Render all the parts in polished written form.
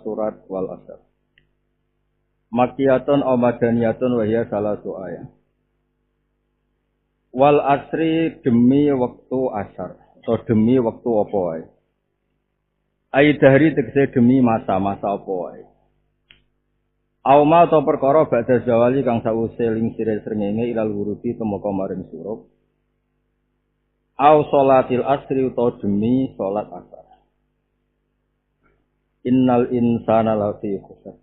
Surat wal asr. Makkiyatun aw madaniyatun wa hiya salatu ayat. Wal asri demi wektu asar atau demi wektu apa wae. Ai dahri tegese demi masa-masa apa wae. Aw ma to perkara badha zawali kang sawise lingsire srengenge ilal wuruti temeka maring surup. Aw salatil asri utawa demi salat asar. Innal insana lafi khusr.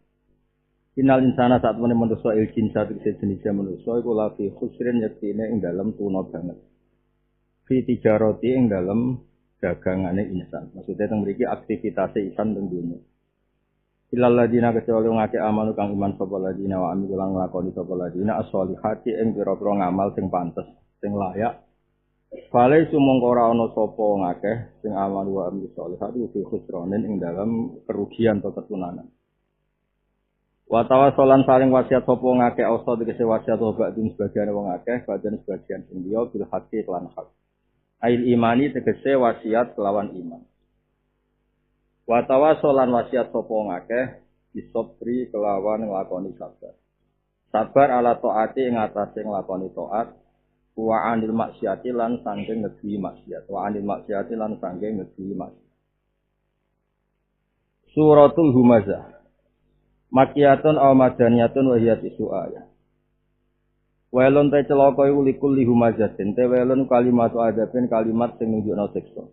Innal insana saat meneh manusa il jinsa tegese jenis manusa iku lafi khusrin yektine ing dalem tuna banget. Fi tijarati ing dalem dagangane insan. Maksudnya teng mriki aktivitas insan teng dunya. Ilal ladina kecuali ngake amal kang iman sapa ladina wa amil lan nglakoni sapa ladina as-sholihati ing pira-pira ngamal sing pantes, sing layak. Fale sumangka ora ana sapa ngakeh sing amal wa amil sholihati fi khusranin ing dalem kerugian atau ketunanan. Wa tawassalan saling wasiat sapa ngakeh ausa tegese wasiat ba'dun sebagian wong akeh, badan sebagian sing liya bil haqqi lan hak. Ail imani tegese wasiat kelawan iman. Wa tawassalan wasiat sapa ngakeh bisobri kelawan nglakoni sabar. Sabar ala taati ing atase nglakoni taat, wa anil maksiati lan sanging nedhi maksiat. Wa anil maksiati lan sanging nedhi maksiat. Suratul Humazah. Makkiyatun aw madaniyatun wa hiya tisu ayat. Welon te celaka iku likul li humazatin, te welon kalimatu adabin kalimat sing nunjukna siksa.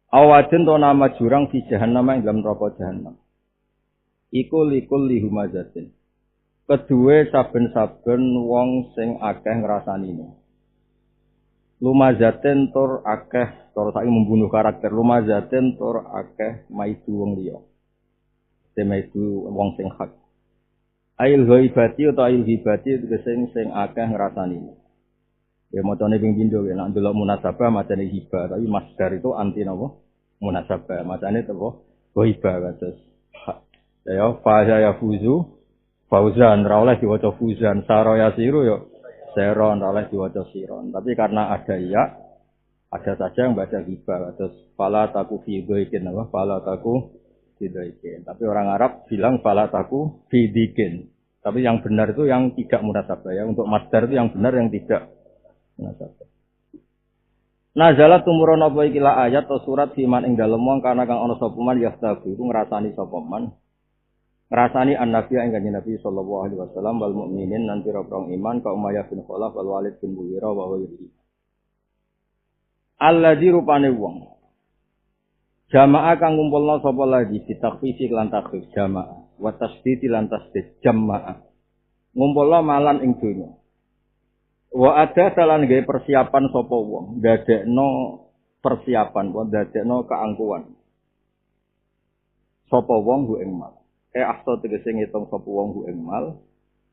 Awadin to nama jurang fi jahannam ing dalam neraka jahannam. Iku likul li humazatin. Kedue saben-saben wong sing akeh ngrasani. Lumazatin tur akeh, tur saiki membunuh karakter. Lumazatin tur akeh maidu wong liya. Temaidu wong sing hak. Ail ghaibati utawa ail hibati sing akeh ngrasani. Ya macane ping pindho nek ndelok munasabah macane hibah, tapi masdar itu anti napa? Munasabah. Macane apa? Ghaibah kados. Ya fa ya fuzu fauzan ra oleh diwaca fuzan, saraya siru ya seron ra oleh diwaca siron. Tapi karena ada ya, ada saja yang baca hibah kados fala taku fi dzaikin apa? Fala taku fi dzaikin. Tapi orang Arab bilang fala taku fi dzikin. Tapi yang benar itu yang tidak munasabah ya. Untuk masdar itu yang benar yang tidak munasabah. Nazalat tumurun apa iki la ayat atau surat fiman ing dalem wong kana kang ana sapa man yastabi iku ngrasani sapa man. Ngrasani an-nabi ing kanjeng Nabi sallallahu alaihi wasallam wal mukminin lan pira-pira iman ka Umayyah bin Khalaf wal Walid bin Mughirah wa wali. Alladzi rupane wong jamaah kang ngumpulna sapa lagi ditakfisi lan takhfif jamaah wa tasdid lan tasdid jamaah ngumpulna malan ing donya. Wa ada dalan gawe persiapan sapa wong, ndadekno persiapan, wa ndadekno keangkuhan. Sapa wong ku ing mal. Ahsa tegese ngitung sapa wong ku ing mal.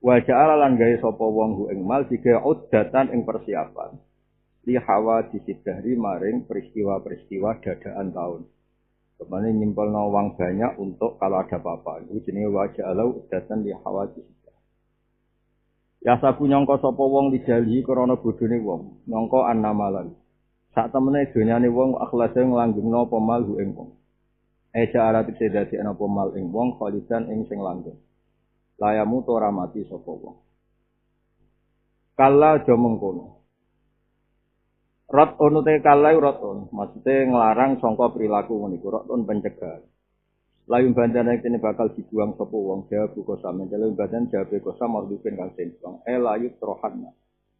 Wa ja'ala lan gawe sapa wong ku ing mal digawe uddatan ing persiapan. Li hawa disidahri maring peristiwa-peristiwa dadaan taun. Kemane nyimpulno uang banyak untuk kalau ada apa-apa. Iku jenenge wa ja'ala uddatan li hawa disidahri. Ya sabu nyangka sapa wong dijali krana bodhone wong, nyangka annamalan. Sak temene donyane wong akhlase nglanggengno apa mal hu ing wong. Eja alat dadi ana apa mal ing wong khalidan ing sing langgeng. Layamu to ora mati sapa wong. Kala aja mengkono. Ratun te kala ratun, maksude nglarang sangka perilaku ngene iku ratun pencegahan. Layu bandan yang ini bakal dibuang sapa wong jawab buka sama layu bandan jawab kosa mardupin kang sentuang layu trohanna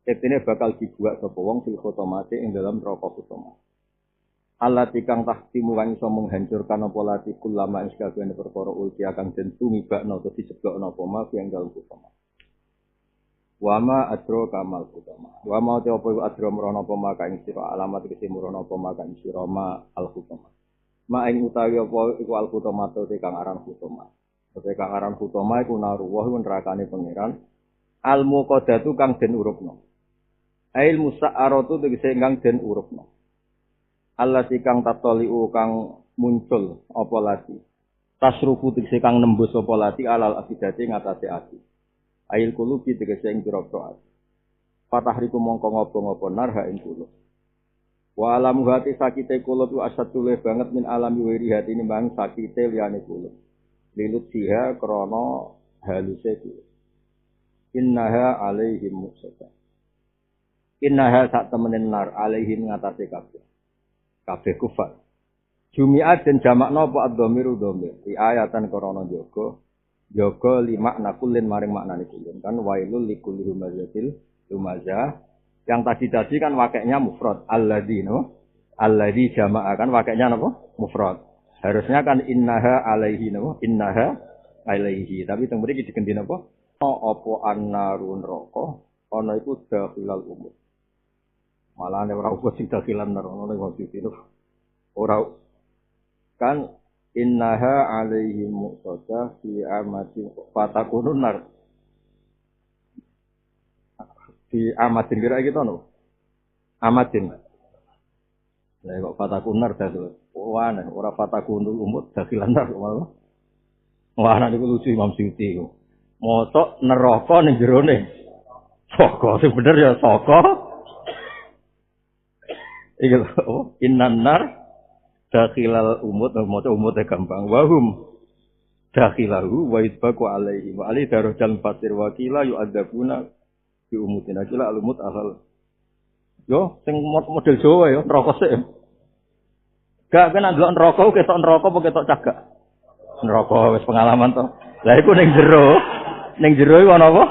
ini bakal dibuat sapa wong fil khotomati ing dalam neraka khotoma Allah tikang tahtimu kang iso menghancurkan apa lati kulama ing sakabehane perkara ulti kang den tumibakno utawa diseblokno apa ma ing dalam khotoma wama adro kamal khotoma wama te apa iku adro merono apa ma kang sira alamat kese merono apa ma kang sira ma al khotoma ma ing utawi apa iku al-khutama te kang aran khutama. Te kang aran khutama iku naruwah nerakane pangeran. Al-muqaddatu kang den urupno. Ail musa'aratu tegese kang den urupno. Allati kang tatoliu kang muncul apa lati. Tasrufu tegese kang nembus apa lati alal afidati ngatasé ati. Ail qulubi tegese ing pira-pira ati. Fatahriku mongko ngopo-ngopo narha ing qulub. Wa alam hati sakite kula tu asatule banget min alami wiri hati nimbang sakite liyane kula. lilut siha krana haluse kuwi. Innaha alaihim muqsadah. Innaha sak temenin nar alaihim ngatasi kabeh. Kabeh kufar. Jumi'at dan jamakna apa ad-dhamiru dhamir. Di ayatan krana jaga lima nakulin maring maknane kulin kan wailul likulli humazatil lumazah. Yang tadi kan wakeknya mufrad alladzi no. Alladzi jama'a kan wakeknya napa? Mufrad. Harusnya kan innaha alaihi no. Innaha alaihi. Tapi teng mriki diganti napa? Apa annarun neraka ana iku dakhilal umur. Malah nek ora usah sing dakhilan neraka nek wong itu. Ora kan innaha alaihim muqtada fi amatin fatakunun nar. Di amatin kira gitu no. Amatin. Lah kok fatakun nar dados. Wah nek ora fatakunul umut dakhilan nar malah. Wah nek lucu Imam Suyuti iku. Mosok neraka ning jerone. Saka sing bener ya saka. Iki lho, innan nar dakhilal umut, maca umute gampang. Wahum dakhilahu wa itbaqu alaihi wa ali darajal fasir wa qila yu'adzabuna bi umutin akila alumut ahal. Yo sing model Jawa ya neraka sik. Gak kena ndelok neraka ketok neraka apa ketok cagak. Neraka wis pengalaman to. Lah iku ning jero. Ning jero iku ana apa?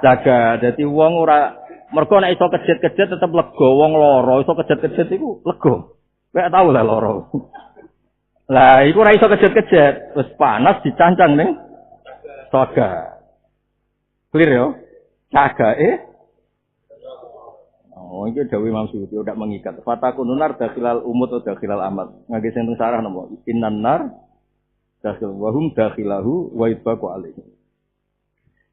Jaga. Dadi wong ora mergo nek iso kejet-kejet tetep lega, wong lara iso kejet-kejet iku lega. Kayak tau lah lara. Lah iku ora iso kejet-kejet, wis panas dicancang ning soga. Clear yo? Cagake. Oh, iki dawuh Imam Suyuti udah mengikat. Fatakun nar dakhilal umut atau dakhilal amat. Ngangge sing teng sarah napa? Innan nar dakhil wa hum dakhilahu wa itbaqu alaihi.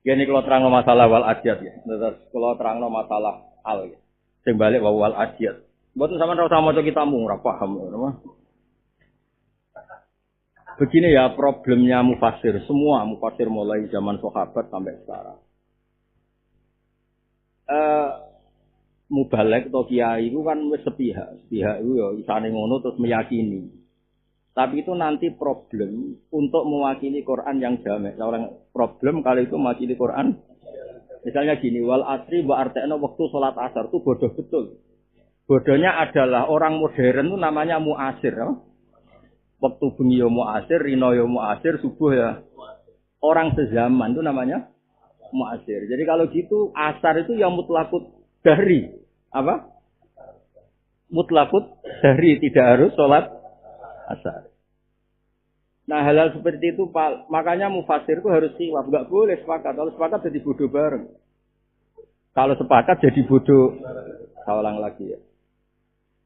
Ini kalau terang masalah wal adiyat ya. Terus kalau terang masalah al ya. Sing balik wal adiyat. Mboten sampean ora usah maca kitamu ora paham ya. Begini ya problemnya mufassir. Semua mufassir mulai zaman sahabat sampai sekarang. Mubalek atau kiai itu kan wis sepihak. Sepihak itu ya isane ngono terus meyakini. Tapi itu nanti problem untuk mewakili Quran yang jamek. Orang problem kalau itu mewakili Quran. Misalnya gini, wal asri wa arta'na waktu sholat asar itu bodoh betul. Bodohnya adalah orang modern itu namanya muasir. Ya? Waktu bengi ya muasir, rino ya muasir, subuh ya. Orang sezaman itu namanya muasir. Jadi kalau gitu asar itu yang mutlakut dari. Apa? Mutlakut dari, tidak harus sholat asar. Nah hal-hal seperti itu makanya mufasir itu harus siwab, nggak boleh sepakat. Kalau sepakat jadi bodoh bareng. Kalau sepakat jadi bodoh. Saya ulang lagi ya.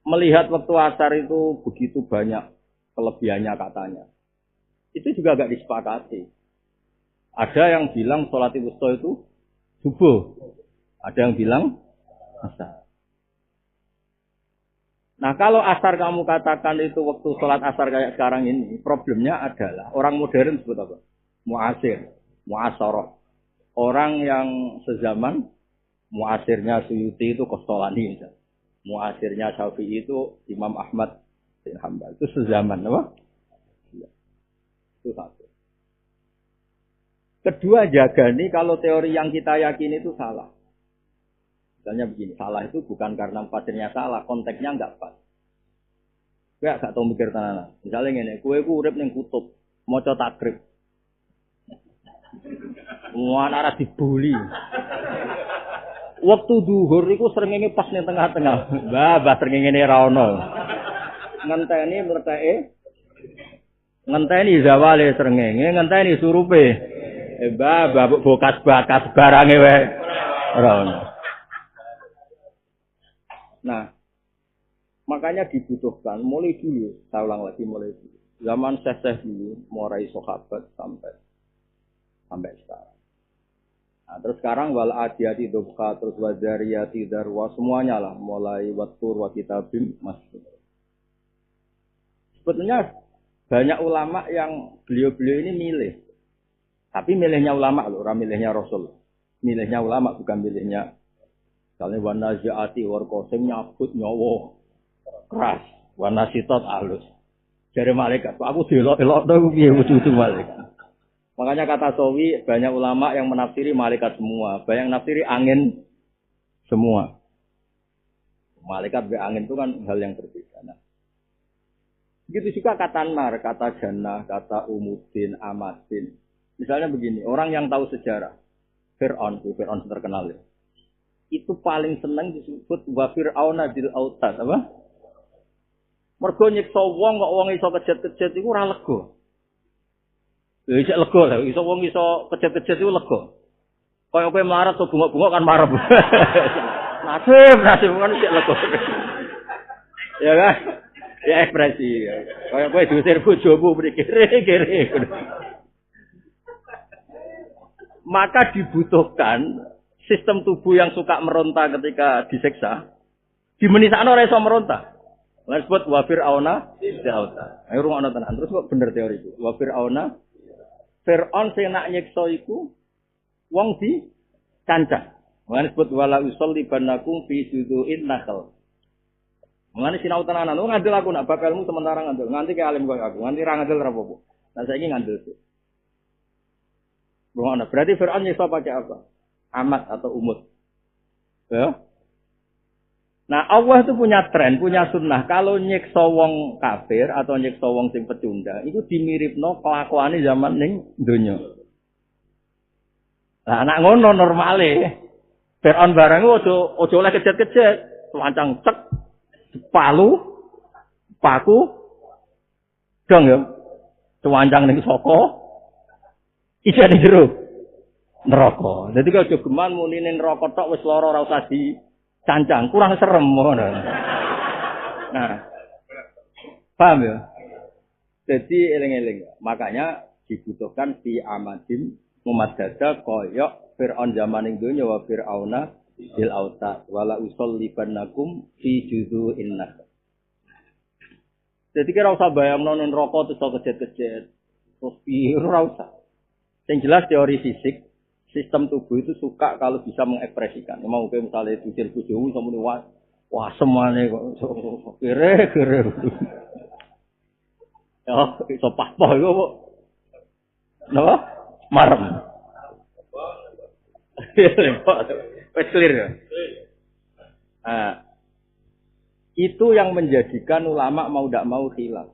Melihat waktu asar itu begitu banyak kelebihannya katanya. Itu juga nggak disepakati. Ada yang bilang sholat wusta itu subuh. Ada yang bilang asar. Nah kalau asar kamu katakan itu waktu sholat asar kayak sekarang ini, problemnya adalah orang modern sebut apa? Muasir, muasoroh. Orang yang sezaman, muasirnya Suyuti itu Qastolani misalnya. Muasirnya Syafi'i itu Imam Ahmad bin Hanbal. Itu sezaman, apa? Itu satu. Kedua, jaga nih kalau teori yang kita yakini itu salah. Misalnya begini, salah itu bukan karena pasirnya salah, konteksnya enggak pas. Kowe gak tau mikir tenanan. Misalnya ngene, kowe ku urip ning kutub, maca takrib. Wah, ora dibuli. Waktu duhur iku srengenge pas ning tengah-tengah. Mbah srengenge ra ono. Ngenteni mleteke. Ngenteni zawale srengenge, ngenteni surupe. Mbah bokas-bakas barange wae. Ora ono. Nah, makanya dibutuhkan mulai dulu, saya ulang lagi mulai dulu. Zaman Syekh dulu, mulai sahabat sampai sekarang. Nah, terus sekarang wal adiyati dubqa, terus wajariyati darwa, semuanya lah, mulai wattur wa kitabim masuk. Sebetulnya banyak ulama yang beliau-beliau ini milih. Tapi milihnya ulama loh, orang milihnya Rasul. Milihnya ulama bukan milihnya. Misalnya warna jaati warqosim nyabut nyawa keras, warna sitot halus. Dari malaikat, aku delok-delok tuh piye wujudu malaikat. Makanya kata Sawi banyak ulama yang menafsiri malaikat semua, banyak yang menafsiri angin semua. Malaikat be angin itu kan hal yang berbeda. Nah, begitu juga kata nar, kata jannah, kata umudin, amadin. Misalnya begini, orang yang tahu sejarah Fir'aun terkenal ya. Itu paling senang disebut wa fir'auna dil autad, apa? Mergo nyiksa wong kok wong iso kejet-kejet iku ora lega. Ya isih lega lho, iso wong iso kejet-kejet iku lega. Kaya kowe melarat to bungok-bungok kan marep. Nasib kan isih lega. Ya kan? Ya ekspresi. Kaya kowe diusir bojomu mriki kere. Maka dibutuhkan sistem tubuh yang suka meronta ketika disiksa. Di menisakno ora iso meronta. Lan sebut wa fir'auna da'auta. Ayo rungokno tenan. Terus kok bener teori itu. Wa fir'auna Fir'aun sing nak nyiksa iku wong di cancang. Lan sebut wala usolli banakum fi judu'in nakhl. Mengani sinau tenanan, ngandel aku nak bapelmu sementara ngandel. Nganti ke alim koyo aku, nganti ra ngandel ra apa-apa. Nah saiki ngandel sih. Berarti Fir'aun nyiksa pakai apa? Amat atau umut. Ya. Nah, Allah itu punya tren, punya sunnah. Kalau nyiksa wong kafir atau nyiksa wong sing pecundang, itu dimiripno kelakuane zaman ning donya. Lah anak ngono normale. Fir'aun barang ojo oleh kejet-kejet, lancang cek, paku, dong ya. Cuancang ning saka isih ning jero neraka. Dadi kok aja geman muni ning neraka tok wis lara ora usah cancang, kurang serem ngono. Nah, paham ya? Jadi eling-eling. Makanya dibutuhkan fi amadin mumaddada koyok Fir'aun zaman ing donya wa fir'auna bil auta wala usollibannakum fi judu'in nas. Jadi kira usah bayangno ning neraka terus kejet-kejet. Terus piye ora usah. Yang jelas teori fisik sistem tubuh itu suka kalau bisa mengekspresikan. Mau kayak misalnya diusir bojomu sama wah semuanya kok kere. Ya, iso papoh iku kok. Napa? Marem. Wes clear ya. Nah, itu yang menjadikan ulama mau tidak mau khilaf.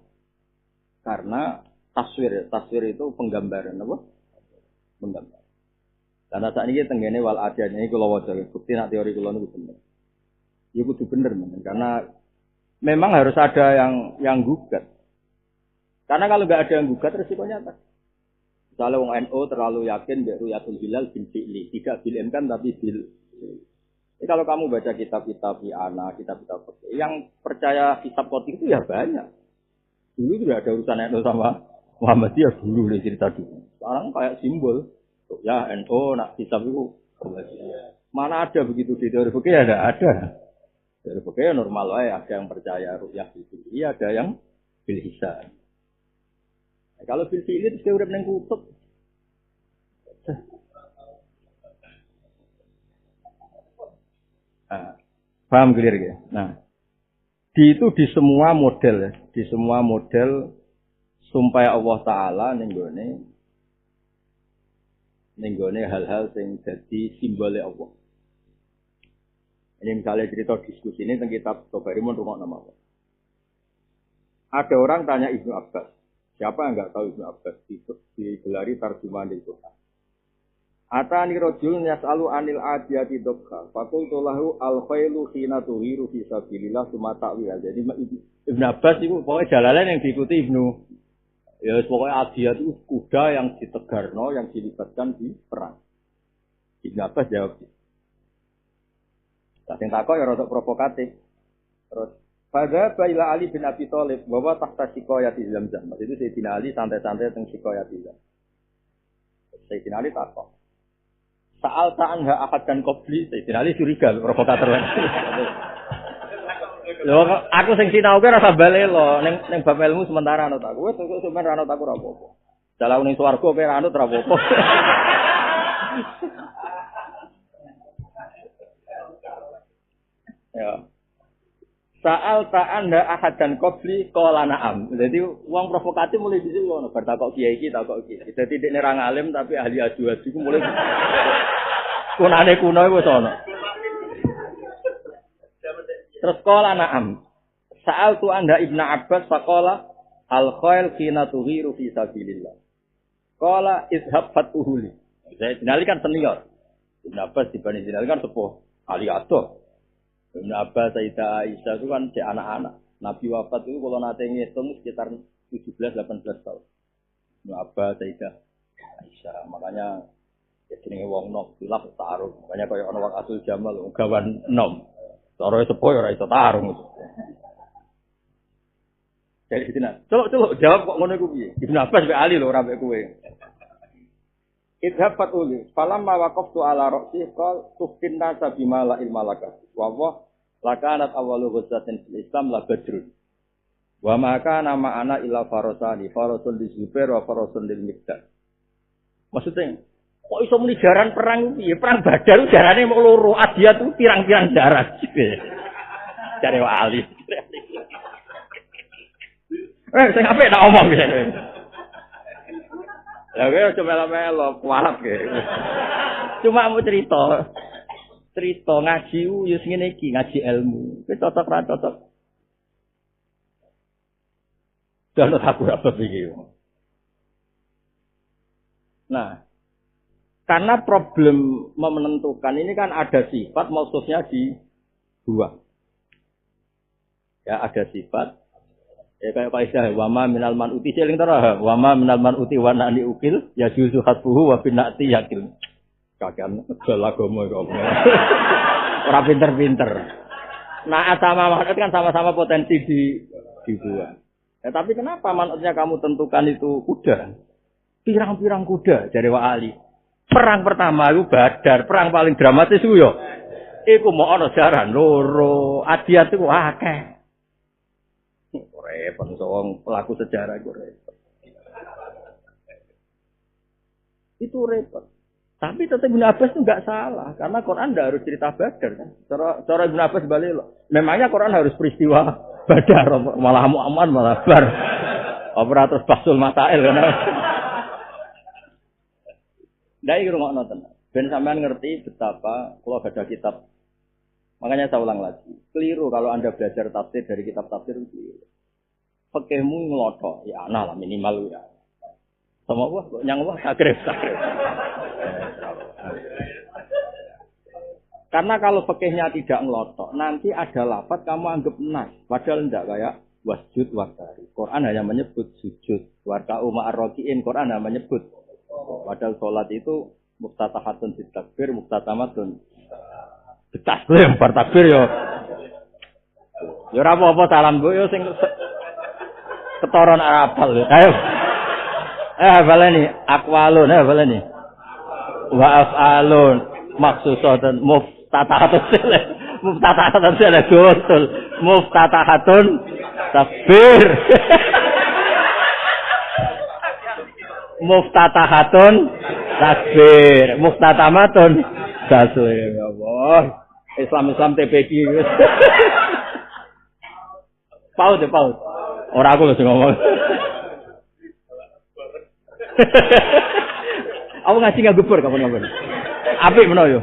Karena taswir itu penggambaran apa? Penggambaran. Karena saat ini tenggene wal adanya ini kalau wajar bukti nak teori kalau itu benar. Ya kudu bener men. Karena memang harus ada yang gugat. Karena kalau nggak ada yang gugat resikonya apa? Misalnya wong NU terlalu yakin biar ruyatul hilal bil fi'li, tidak bil imkan tapi bil. Jadi kalau kamu baca kitab-kitab Iana, kitab-kitab yang percaya kitab kotik itu ya banyak. Dulu juga ada urusan NU sama Muhammadiyah dulu cerita dulu. Sekarang kayak simbol. Ya NU nak kitab itu mana ada begitu di teori fikih ada. Teori fikih normal wae ada yang percaya ru'yah itu. Iya ada yang bil hisab. Nah, kalau bil fi'il itu udah meneng kutub. Nah, paham clear ya? Nah, di semua model ya, di semua model sumpah Allah Taala nenggone hal-hal yang jadi simbolnya Allah. Ini misalnya cerita diskusi ini tentang kitab Tabari Rungok nama Allah. Ada orang tanya Ibnu Abbas. Siapa yang enggak tahu Ibnu Abbas? Digelari tarjumaan di Quran. Atani rajul yas'alu anil adiyati dokha. Faqultu lahu al-khailu khina tuhiru fi sabilillah summa ta'wil. Jadi Ibnu Abbas itu pokoknya jalalan yang diikuti Ibnu. Ya pokoknya adiyat itu kuda yang ditegarno, yang dilibatkan di perang. Ibnu Abbas jawab. Sing takok ya rada provokatif. Terus pada Baila Ali bin Abi Thalib bahwa tahta sikoyati Zamzam. Maksud itu Sayyidina Ali santai-santai teng sikoyati Zamzam. Sayyidina Ali takok. Saal ta'anha akad dan qabli. Sayyidina Ali curiga provokator lagi. Lho aku sing sinau ki rasa bali lho ning bab ilmu sementara anut aku. Wis kok sementara anut aku ora apa-apa. Dalau ning swarga kowe anut ora apa-apa. Ya. Sa'al ta'anda ahad dan qabli qala na'am. Jadi wong provokatif mulai dhisik ngono, bar takok kiai iki takok iki. Dadi nek ora ngalim tapi ahli aju-aju ku mulai kunane kuno wis ana. Terus qala na'am. Sa'al tu anda Ibnu Abbas faqala al-khail qina tughiru fi sabilillah. Qala izhab fatuhuli. Saya dinali kan senior. Ibnu Abbas dibanding dinali kan sepuh ahli ado. Ibnu Abbas, Sayyidah Aisyah itu kan cek anak-anak. Nabi wafat itu kalau nanti ngitung sekitar 17-18 tahun. Ibnu Abbas, Sayyidah Aisyah. Makanya ya jenenge wong nom, khilaf tarung. Makanya kaya ana wong Asul Jamal gawan nom. Cara sepo ora iso tarung. Jadi dina. Celuk jawab kok ngono iku piye? Ibnu Abbas mek ali lho ora mek kowe. Idhafat uli, falamma waqaftu ala ra'si qal tufinna sabima la ilma laka. Wa wa lakanat awwalu ghazzatin fil Islam la badrun. Wa ma kana ma'ana illa farasani, farasul li Zubair wa farasul lil Miqdad. Maksudnya, kok iso muni jaran perang piye? Perang Badar jarane mung loro, Adia tuh pirang-pirang jaran. Jare wali. Sing apik tak omong piye. Ya gue cuma melo kualat ge. Cuma mau cerita ngaji yo sing ngene iki, ngaji ilmu. Wis cocok ra cocok. Dalem aku apa iki. Nah, karena problem menentukan ini kan ada sifat maksudnya di dua. Ya ada sifat. Ya kayak kaidah wama minal manuti seling tara wama minal manuti wa nani ukil ya juzu hatbuhu wa binati yakil kakean agama kok ora pinter-pinter. Nah sama manut kan sama-sama potensi dibuat. Ya tapi kenapa manutnya kamu tentukan itu kuda? Pirang-pirang kuda dari Wa Ali. Perang pertama itu Badar, perang paling dramatis itu yo. Iku mau ana jaran loro, Adiat iku akeh. Repot soal pelaku sejarah itu repot. Itu repot. Tapi tetap Ibnu Abbas itu nggak salah karena Quran tidak harus cerita Badar kan. Cara Ibnu Abbas balik loh. Memangnya Quran harus peristiwa Badar malah Muhammad malah Bar. Operator Basul Masail kan. Ndak iki rungokno tenan. Ben sampean ngerti betapa kalau ada kitab. Makanya saya ulang lagi. Keliru kalau Anda belajar tafsir dari kitab tafsir itu keliru. Fikihmu ngelotok, ya ana lah minimal ya. Sama wah, nyang wah sakrif. Karena kalau fikihnya tidak ngelotok, nanti ada lafaz kamu anggap nas, padahal enggak kayak wasjud wakari. Quran hanya menyebut sujud, warka'u ma'ar-raki'in, Quran hanya menyebut. Padahal salat itu muftatahatun bitakbir, muftatamatun bitaslim, bertakbir yo. Ya ora apa-apa salam mbok yo sing ketoron apal. Ayo. Baleni aqwalun, baleni. Wa af'alun maksusatun muftatahatun betul. Muftatahatun takbir. Muftatahatun takbir. Muftatamatun taslim. Ya Allah. Islam TPD. Paut. Ora aku lho sing ngomong. Aku ngaji enggak gubur kapan-kapan. Apik meno yo.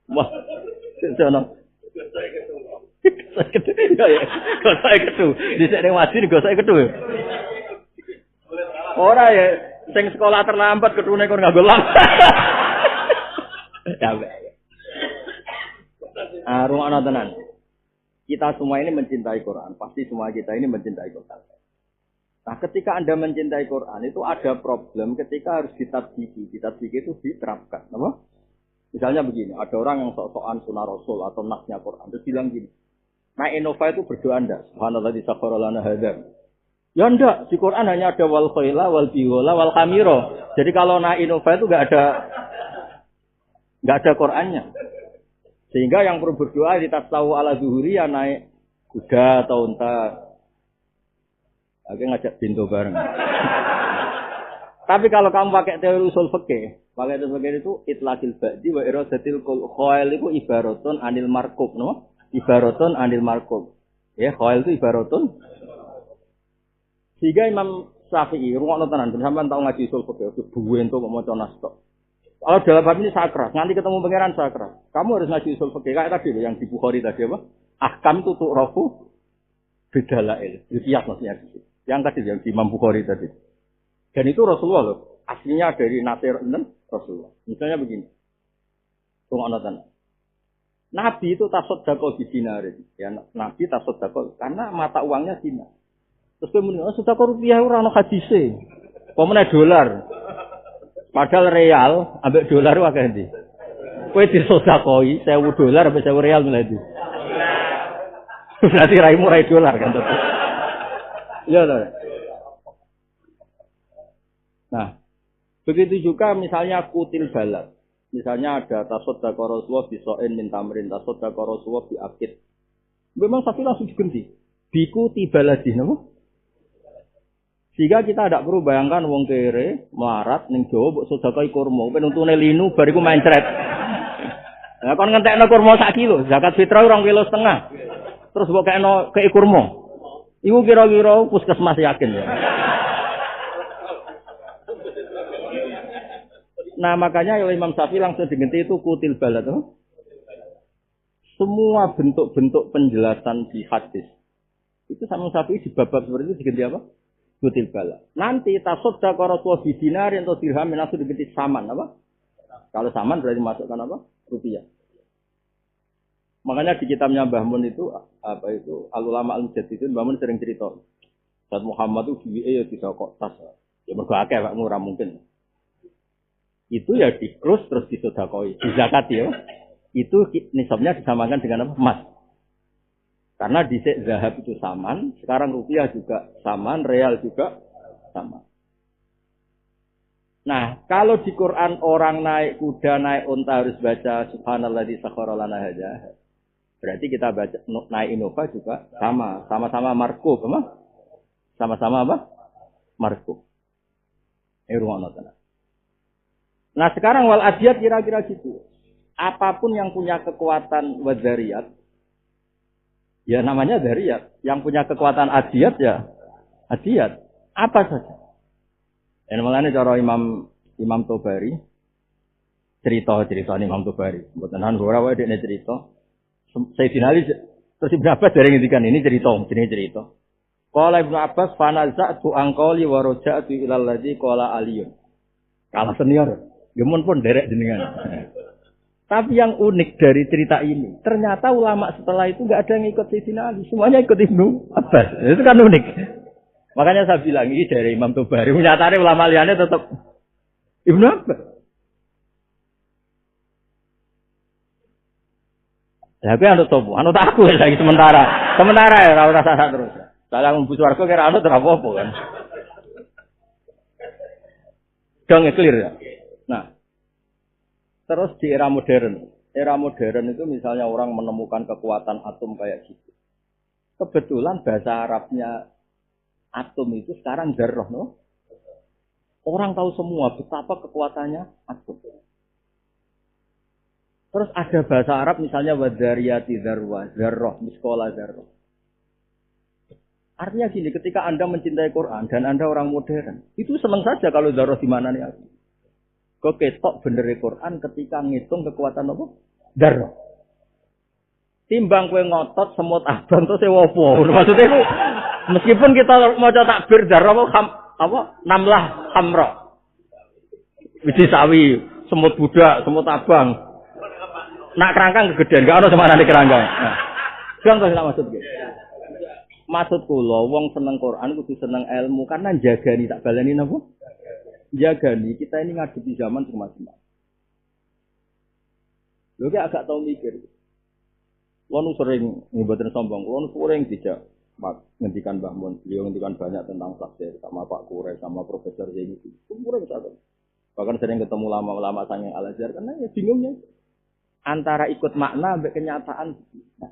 Wah. Sono. Kok saya ketu. Dhisik ning wajib kok saya ketu. Ora ya sing sekolah terlambat ketune kon nganggo lam. Ya. Rungokno tenan. Kita semua ini mencintai Quran. Pasti semua kita ini mencintai Quran. Nah, ketika Anda mencintai Quran, itu ada problem ketika harus ditadbiki. Ditadbiki itu diterapkan. Apa? Misalnya begini, ada orang yang sok-sokan sunnah Rasul atau nasnya Quran. Terus bilang gini, nah Innova itu berdoa Anda. Subhanallah di safarolana hadam. Ya enggak, di Quran hanya ada wal khayla, wal bihola, wal kamiro. Jadi kalau nah Innova itu enggak ada Qurannya. Sehingga yang perlu berdoa di tasawuf ala zuhuri ya naik kuda atau unta. Akhirnya ngajak pintu bareng. Tapi kalau kamu pakai teori usul fikih, itu itlaqil ba'di wa iradatil khail itu ibaratun anil markub, no? ibaratun anil marqub. Ya, khail itu ibaratun. Sehingga Imam Syafi'i, rungokno tenan, sampean tau ngaji usul fikih, buwe entuk maca nas tok. Kalau dalam bab ini sakral, nanti ketemu pangeran sakral. Kamu harus ngaji usul fikih kayak tadi yang di Bukhari tadi apa? Ahkam tutuk rofu bidalail. Itu kias maksudnya. Yang tadi yang di Imam Bukhari tadi. Dan itu Rasulullah loh. Aslinya dari Nasir dan Rasulullah. Misalnya begini. Rungokno tenan. Nabi itu tasoddaqo di dinarin. Ya, Nabi tasoddaqo karena mata uangnya dinar. Terus kemudian sudah rupiah ora ono hadise. Pemene dolar. Padahal real ambek dolar wae ndi. Kowe disodakoi 1000 dolar ambek 1000 real milih ndi. Berarti raimu rai dolar kan tetep. Iya toh. Nah, begitu juga misalnya kutil balad. Misalnya ada tasoddaqa Rasulullah bi so'in min tamrin, tasoddaqa Rasulullah bi akid. Memang tapi langsung diganti. Biku tibaladi napa? Sehingga kita tidak perlu bayangkan wong kere melarat ning Jawa mbok sedekah kurma, ben untune linu bariku mencret. Lah kon ngentekno kurma 1 kilo, zakat fitrah 2,5 kilo. Terus mbok kekno kei kurma. Iku kira-kira puskesmas yakin ya. Nah makanya Imam Syafi'i langsung digenti itu kutil balad. Semua bentuk-bentuk penjelasan di hadis itu sama Syafi'i di bab-bab seperti itu diganti apa? Kutil balad. Nanti tasoddaqa Rasulullah bi dinarin atau dirham langsung diganti saman apa? Kalau saman berarti masukkan apa? Rupiah. Makanya di kitabnya Mbah Mun itu apa itu Al-Ulama Al-Mujaddidin Mbah Mun sering cerita. Saat Muhammad itu ya bisa kok tas. Ya mergo akeh Pak murah mungkin. Itu ya dikrus terus disodakoi, dizakat ya. Itu nisabnya disamakan dengan apa? Emas. Karena dhisik zahab itu saman, sekarang rupiah juga saman, real juga sama. Nah, kalau di Quran orang naik kuda, naik unta harus baca subhanalladzi sakhkhara lana hadza. Berarti kita baca naik Innova juga sama, sama-sama markub, apa? Sama-sama apa? Markub. Ruang tenan. Nah sekarang wal adiyat kira-kira gitu. Apapun yang punya kekuatan wadariyat, ya namanya dariyat. Yang punya kekuatan adiyat ya adiyat. Apa saja. Yang mulanya cara Imam Tobari cerita Imam Tobari. Mboten ora wae dekne cerita. Sayyidina Ali terus Ibnu Abbas dari ngendikan ini cerita. Qala Ibnu Abbas fanaza'tu anqali wa raja'tu ila allazi qala Aliyun. Kalah senior. Gemun pun derek jenengan. Tapi yang unik dari cerita ini, ternyata ulama setelah itu nggak ada yang ikut Sayyidina Ali, semuanya ikut Ibnu Abbas. Itu kan unik. Makanya saya bilang ini dari Imam Tobari, nyatanya ulama liane tetap Ibnu Abbas. Ya aku anut topo, anut aku lagi sementara ya ora rasa terus. Salah mlebu swarga kira anut ora apa-apa kan. Dong clear ya. Nah, terus di era modern itu misalnya orang menemukan kekuatan atom kayak gitu. Kebetulan bahasa Arabnya atom itu sekarang dzarrah, no? Orang tahu semua betapa kekuatannya atom. Terus ada bahasa Arab misalnya wadariyati dzarrah, miskola dzarrah. Artinya gini, ketika Anda mencintai Quran dan Anda orang modern, itu senang saja kalau dzarrah di mana nih aku. Kok ketok bener Quran ketika ngitung kekuatan apa? Dzarrah. Timbang kowe ngotot semut abang terus wopo. Maksudnya itu meskipun kita maca takbir dzarrah apa? Namlah hamra. Wiji sawi, semut budak, semut abang. Nak kerangkang kegedean, gak ono semanane kerangkang. Nah. Gang to tak maksud iki. Maksud kula wong seneng Quran kudu seneng ilmu karena jagani tak baleni napa? Jaga nih, kita ini ngadepi zaman macam-macam. Lho agak tahu mikir. Wong sering mboten sombong, wong sering dijak ngendikan Mbah Mun, beliau ngendikan banyak tentang tafsir sama Pak Kure sama Profesor Zaini itu. Umure satu. Bahkan sering ketemu lama-lama sange Al-Azhar karena ya bingungnya antara ikut makna sampai kenyataan. Nah,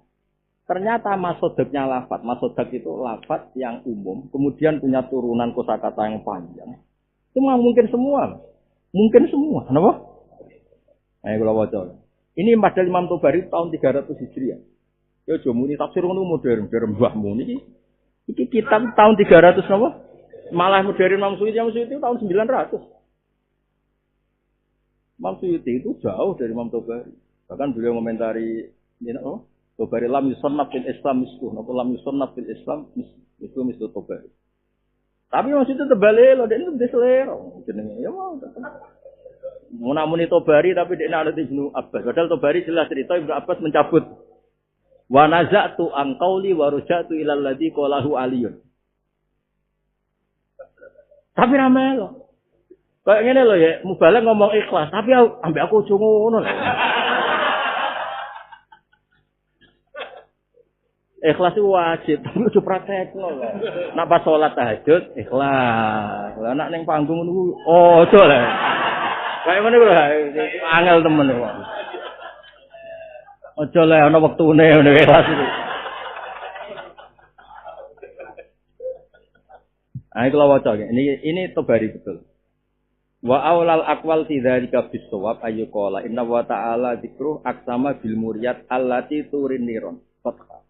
ternyata masodaknya lafaz. Masodak itu lafaz yang umum, kemudian punya turunan kosakata yang panjang. Itu memang mungkin semua. Kenapa? Ayo kalau wajar. Ini padahal Imam Tobari tahun 300 Hijriah. Ya aja muni tafsir ngono modern mbahmu niki. Iki kitab tahun 300 napa? Malah modern Imam Suyuti itu tahun 900. Imam Suyuti itu jauh dari Imam Tobari. Bahkan beliau komentari Tobari lam yusannaf fil Islam mislu, napa lam yusannaf fil Islam mislu Tobari. Tapi maksudnya terbalik loh, dia itu selera. Jenenge ya mau. Munamuni Tobari tapi dia ada di Ibnu Abbas. Padahal Tobari jelas cerita Ibnu Abbas mencabut. Wa naza'tu an qauli wa ruja'tu ila alladhi qalahu Aliyun. Tapi rame loh. Kayak ngene loh ya, mubalek ngomong ikhlas, tapi ambek aku aja ngono. Ikhlas itu wajib, tapi kudu praktekno lho. Nek pas salat tahajud ikhlas. Lah nek ning panggung niku ojo lah. Kayak ngene lho, angel temen kok. Ojo lah ana wektune ngene ikhlas itu. Ah iki lho waca ini Tobari betul. Wa aulal aqwal fi dzalika bisawab ayu qala inna wa ta'ala dzikru aqsama bil muriyat allati turin niron fatha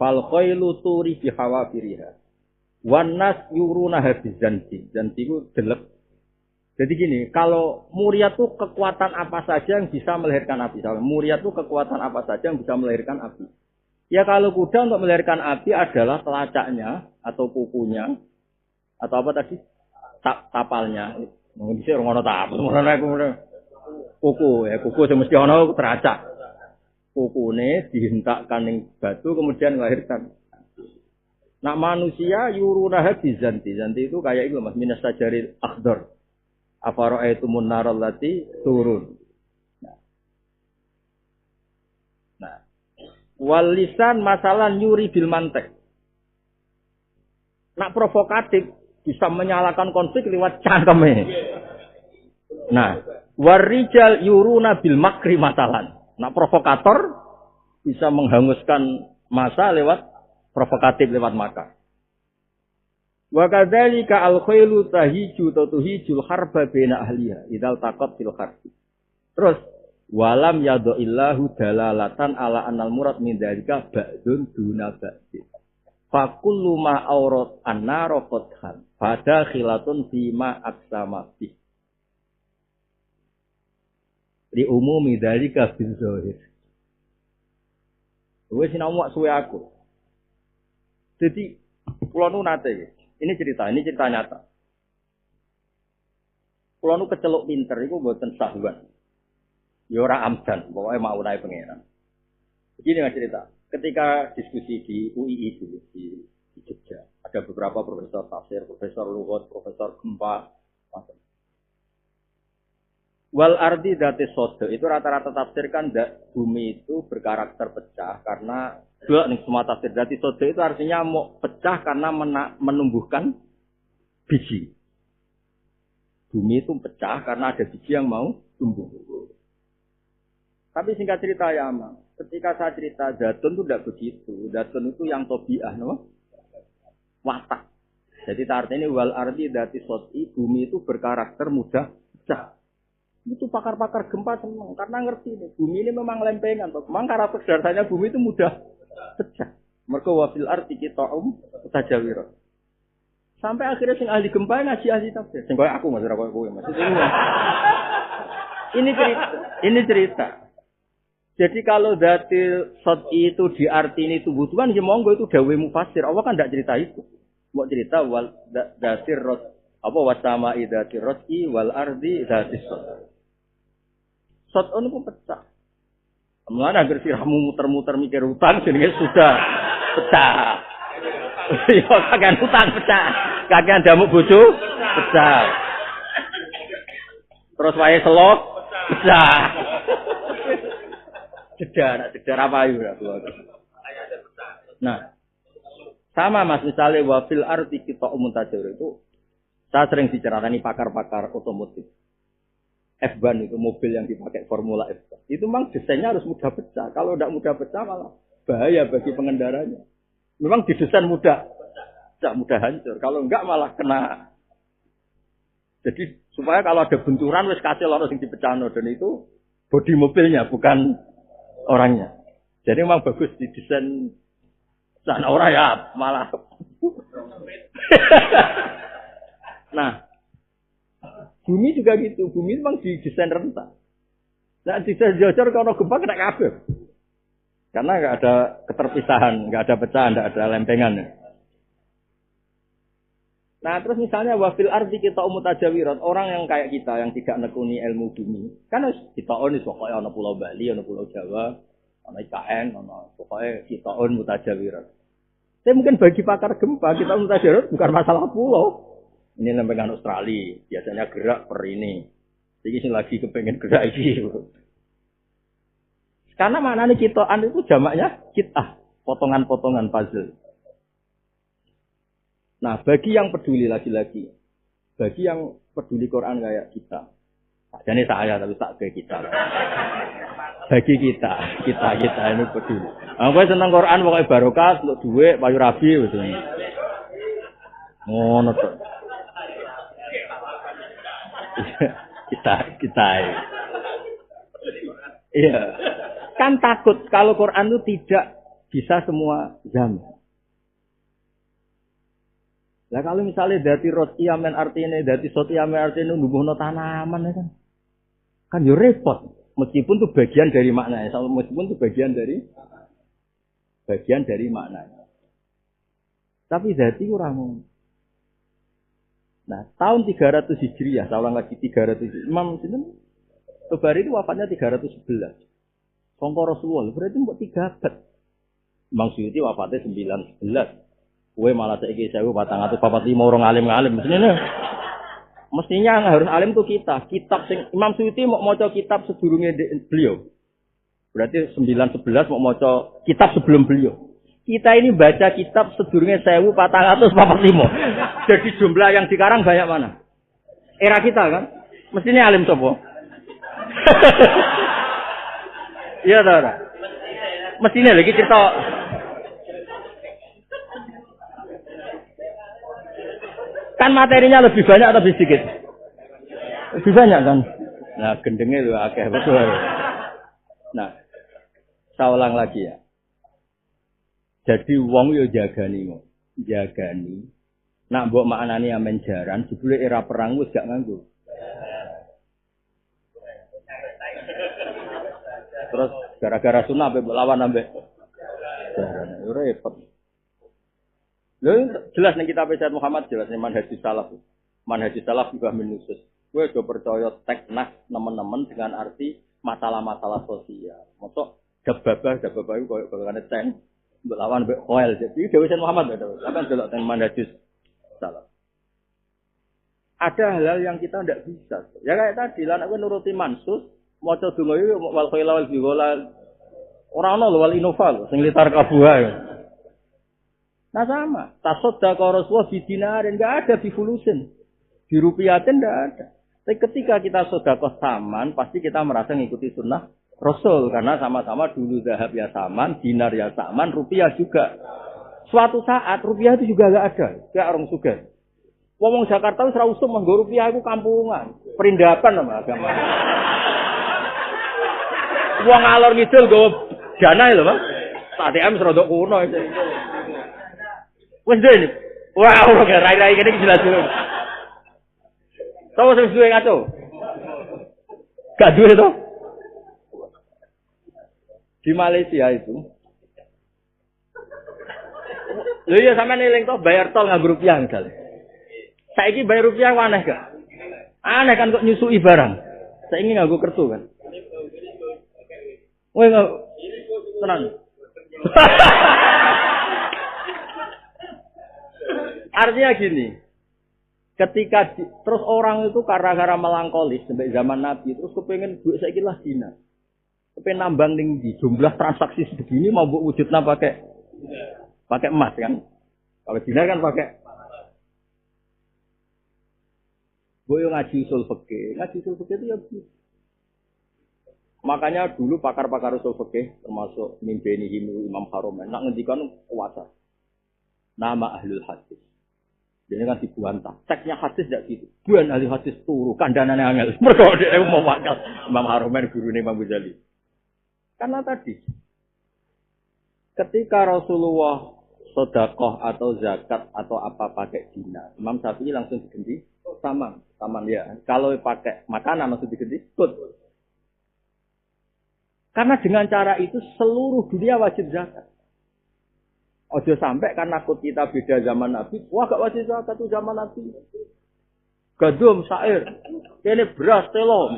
fal khailu turi fi hawafiriha wan nas yuruna habizanti zanti ku delep. Jadi gini, kalau muriyat itu kekuatan apa saja yang bisa melahirkan api. Muriyat itu kekuatan apa saja yang bisa melahirkan api. Ya kalau kuda untuk melahirkan api adalah telacaknya atau kukunya atau apa tadi? Tapalnya. Mungkin sih orang tapal, kuku ya kuku semesti ono teracak. Kukune dihentakkan ning batu kemudian melahirkan. Nak manusia yuruna habizanti. Zanti itu kayak itu Mas minas sajaril akhdar. Afara'aitumun naral lati turun. Nah. Wal lisan masalan yuri bil mantek. Nak provokatif bisa menyalakan konflik lewat cangkeme. Nah, warijal yuruna bil makri masalan. Nah, provokator bisa menghanguskan masa lewat provokatif lewat makar. Wa kadzalika al khailu tahiju tuhijul harba baina ahliha idzal taqat fil harbi. Terus walam yadillahu dalalatan ala anal murad min dzalika ba'dun duna ba'din. Fakullu ma aurat an-nara qadhan pada khilatun fima aqsama fi li umumi dzalika bil zahir. Wes sinau suwe aku. Jadi kula nu nate ini cerita nyata. Kula nu keceluk pinter iku mboten sahwan. Ya ora amdan, pokoke mau nae pangeran. Begini Mas cerita. Ketika diskusi di UII dulu di Jogja, ada beberapa profesor tafsir, profesor lughat, profesor gempa, macam. Wal ardi dati sode itu rata-rata tafsir kan bumi itu berkarakter pecah karena dua nih semua tafsir dati sode itu artinya mau pecah karena menumbuhkan biji. Bumi itu pecah karena ada biji yang mau tumbuh. Tapi singkat cerita ya, Mang. Ketika saya cerita Zatun itu tidak begitu. Zatun itu yang tobiah, no? Watak. Jadi artinya wal ardi dati soti bumi itu berkarakter mudah pecah. Itu pakar-pakar gempa senang karena ngerti nih bumi ini memang lempengan. Memang karakter dasarnya bumi itu mudah pecah. Mereka wafil arti kita tajawiro. Sampai akhirnya sing ahli gempa ngaji ahli tafsir. Sing koyo aku Mas ora koyo kowe Mas. Ini cerita. Jadi kalau datil sot itu diartini tubuh Tuhan, ya monggo itu dawe mufasir. Allah kan tidak cerita itu. Mau cerita wal datir rot apa wasama idatir roti wal ardi datis sot. Sot on pun pecah. Mulane agar sirahmu muter-muter mikir utang jenenge sudah pecah. Yo kakean utang pecah. Kakean damuk bojo pecah. Terus wae selo pecah. Jedar apa ayu ya. Nah, sama Mas misalnya wafil arti kita umum tajur itu saya sering diceritakan pakar-pakar otomotif. F1 itu mobil yang dipakai Formula F1. Itu memang desainnya harus mudah pecah. Kalau tidak mudah pecah malah bahaya bagi pengendaranya. Memang didesain mudah hancur. Kalau enggak malah kena. Jadi supaya kalau ada benturan wis kasih loro sing dipecahno dan itu bodi mobilnya bukan orangnya. Jadi memang bagus didesain sana orang ya malah. Nah, bumi juga gitu. Bumi memang didesain rentan. Nah, desain jocor kalau gempa kena kabel. Karena nggak ada keterpisahan, nggak ada pecahan, nggak ada lempengan. Nah, terus misalnya wafil arti kita mutajawirat, orang yang kayak kita yang tidak nekuni ilmu bumi, kan kita on pokoknya ono pulau Bali, ono pulau Jawa, ono IKN, ono pokoknya kita on mutajawirat. Tapi mungkin bagi pakar gempa kita mutajawirat bukan masalah pulau. Ini lempengan Australia, biasanya gerak per ini. Jadi lagi kepengen gerak ini. Karena maknanya kitaan itu jamaknya kitah, potongan-potongan puzzle. Nah, bagi yang peduli lagi-lagi, bagi yang peduli Quran kayak kita, jadi saya tapi tak kayak kita. Bagi kita ini peduli. Aku seneng Quran pokoknya barokah untuk duit, payu rabi gitu. Ngono tuh. Kita. Iya. Kan takut kalau Quran itu tidak bisa semua zaman. Lah kalau misalnya dadi rotiamen artine, dadi sotiamen artine numbuhno tanaman ya kan. Kan yo repot. Meskipun itu bagian dari maknanya, meskipun itu bagian dari maknanya. Tapi dadi ora ngono. Nah, tahun 300 Hijriah, saya ulang lagi 300. Imam sinten? Tobari itu wafatnya 311. Sangka Rasulullah, berarti mbok 3 abad. Imam Suyuti wafatnya 911. Kowe malah saiki 1445 orang alim-alim. Mestinya yang harus alim itu kita. Kitab sing Imam Suyuti mau maca kitab sedurunge beliau. Berarti 911 mau maca kitab sebelum beliau. Kita ini baca kitab sedurunge 1445. Jadi jumlah yang dikarang banyak mana? Era kita kan? Mestinya alim sapa? Iya ta ora? Mestinya lagi cerita kan materinya lebih banyak atau lebih sedikit? Lebih banyak kan? Nah, gendengnya lu akeh betul. Nah, saya ulang lagi ya. Jadi wong yo jagani. Nak mbok maknani amen jaran, jebule era perang wis gak nganggo. Terus gara-gara sunah ambek lawan ambek jaran. Repot. Jelas nih kita Sayyid Muhammad jelas nih manhajus salaf. Manhajus salaf juga menusus. Gue udah percaya teknas teman-teman dengan arti masalah-masalah sosial. Mosok dababah itu koyo kene tank lawan mbek oil. Jadi Dewi Sayyid Muhammad akan delok teng manhajus salaf. Ada hal-hal yang kita tidak bisa. Ya kayak tadi lan aku nuruti mansus maca donga yo wal khilal wal biwala. Ora ono wal inova sing litar kabuha. Nah sama, tasodda Rasulullah di dinarin, enggak ada bifulusin. Di rupiahin enggak ada. Tapi ketika kita sodakoh saman, pasti kita merasa ngikuti sunnah Rasul. Karena sama-sama dulu zahab ya saman, dinar ya saman, rupiah juga. Suatu saat rupiah itu juga enggak ada. Kayak orang suga. Ngomong Jakarta itu serau usum, nggo rupiah itu kampungan. Perindapan sama agama. Wong ngalor ngidul nggo dana lho, Mas. ATM serodok kuno itu. Wes dene. Wah, ora rai-rai kene jelas dulu. Tahu sing suwe ngaco. Gak duwe to. Di Malaysia itu. Lho iya sampean eling to bayar tol nganggo rupiah misale. Saiki bayar rupiah aneh gak? Aneh kan kok nyusui barang. Saiki nganggo kertu kan. Woi enggak tenang. Artinya gini, ketika terus orang itu gara-gara melangkolis sampai zaman Nabi, terus kepengen duit saiki lah dinar. Kepengen nambang tinggi, jumlah transaksi sebegini mau buat wujudnya pakai emas kan? Kalau dinar kan pakai. Boyo ngaji usul fikih itu ya begitu. Makanya dulu pakar-pakar usul fikih termasuk Mimbeni Himu Imam Haromen nak ngendikan kuasa. Nama ahlul hadis. Jadi kan dibantah. Teksnya hadis tidak gitu. Buan ahli hadis turu kandanane angel. Mergo dhek mau wakal Imam Haromen gurune Imam Ghazali. Karena tadi Ketika Rasulullah sedekah atau zakat atau apa pakai dinar, Imam Syafi'i langsung diganti taman ya. Kalau pakai makanan langsung diganti kut. Karena dengan cara itu seluruh dunia wajib zakat. Ojo sampai karena kut kita beda zaman Nabi, wah gak wajib zakat itu zaman Nabi. Gandum, syair, ini beras, telo.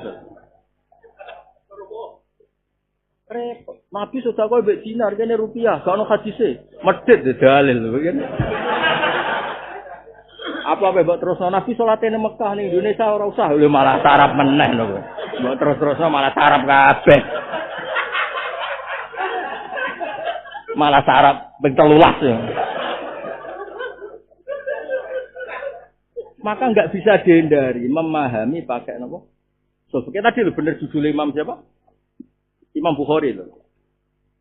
Repot. Nabi sudah kau bek dinar, ini rupiah, gak ada hadisnya. Medit deh dalil. Apa buat terus Nabi sholatnya di Mekah nih Indonesia orang usah, lu malah sarap meneh loh. Buat terus malah sarap kabeh. Malah sarap bentelulas ya. Maka nggak bisa dihindari memahami pakai apa? So, kita tadi bener judul Imam siapa? Imam Bukhari loh.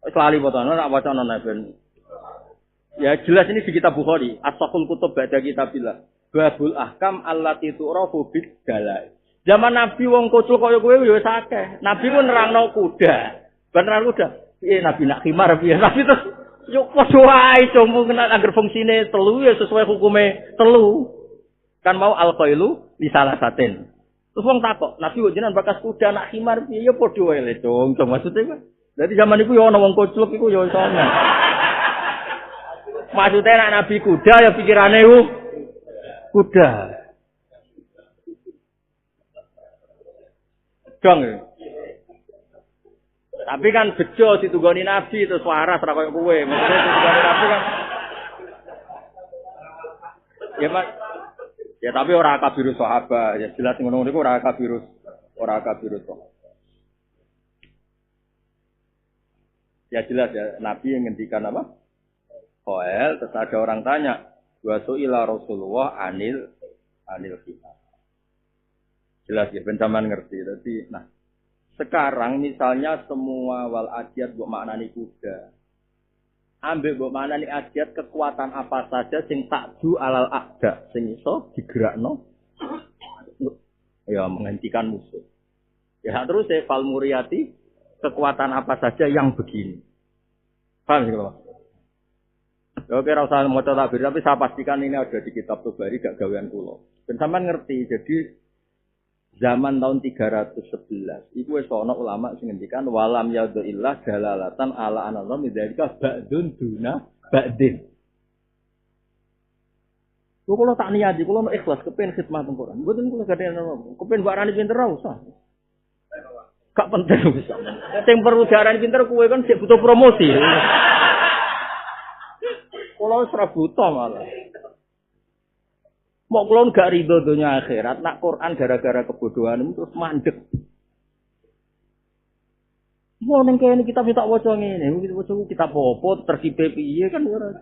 Selalu botonan, nak wacana ben. Ya jelas ini di kitab Bukhari. As-Sahul Kutub ba'da kitabillah. Babul ahkam allati tu'rafu bid dalal. Zaman Nabi wong kocul kaya kowe ya wis akeh. Nabi ku nerangno kuda. Beneran kuda. Piye Nabi nak khimar piye? Nabi terus yo padha wae cuma kena agar fungsine telu ya sesuai hukume telu. Kan mau al-qailu di salah saten. Terus wong takok, Nabi kok jenengan bakas kuda nak khimar piye ya padha wae le, Cung. Maksudnya dadi zaman iku ya ana wong kocluk iku ya iso ana. Maksudnya nak Nabi kuda ya pikirane iku kuda. Dong. Tapi kan bejo ditunggoni Nabi terus waras ra koyo kowe. Maksudnya ditunggoni Nabi kan ya Mas. Ya tapi ora kabirus sahabat, ya jelas ngono niku ora kabirus sahabat. Ya jelas ya Nabi yang ngendikan apa? Khoel, terus ada orang tanya, wa su'ila Rasulullah anil khilaf. Jelas ya bencaman ngerti. Jadi nah, sekarang misalnya semua wal adiyat mbok maknani kuda. Ambek mbok maknani adiyat kekuatan apa saja sing takdu alal aqda, sing iso digerakno ya menghentikan musuh. Ya terus saya fal muriyati kekuatan apa saja yang begini. Paham sih Pak? Oke, ora usah maca tabir, tapi saya pastikan ini ada di kitab Tobari gak gawean kula. Ben sampean ngerti, jadi zaman tahun 311 iku wis ana ulama sing ngendikan walam yadillah dalalatan ala anallah midzalika ba'dun duna ba'din. Kula tak niati, kula ikhlas kepen khidmat teng Quran. Mboten kula gaden kepen mbok arani pinter ora usah. Gak penting bisa. Sing perlu diarani pinter kowe kan sik butuh promosi. Kula wis ora buta malah. Mau kulon gak ridho dunia akhirat, nak Quran gara-gara kebodohan itu terus mandek. Mau neng kene kita minta waca ngene, kita popo tersipe piye kan ora.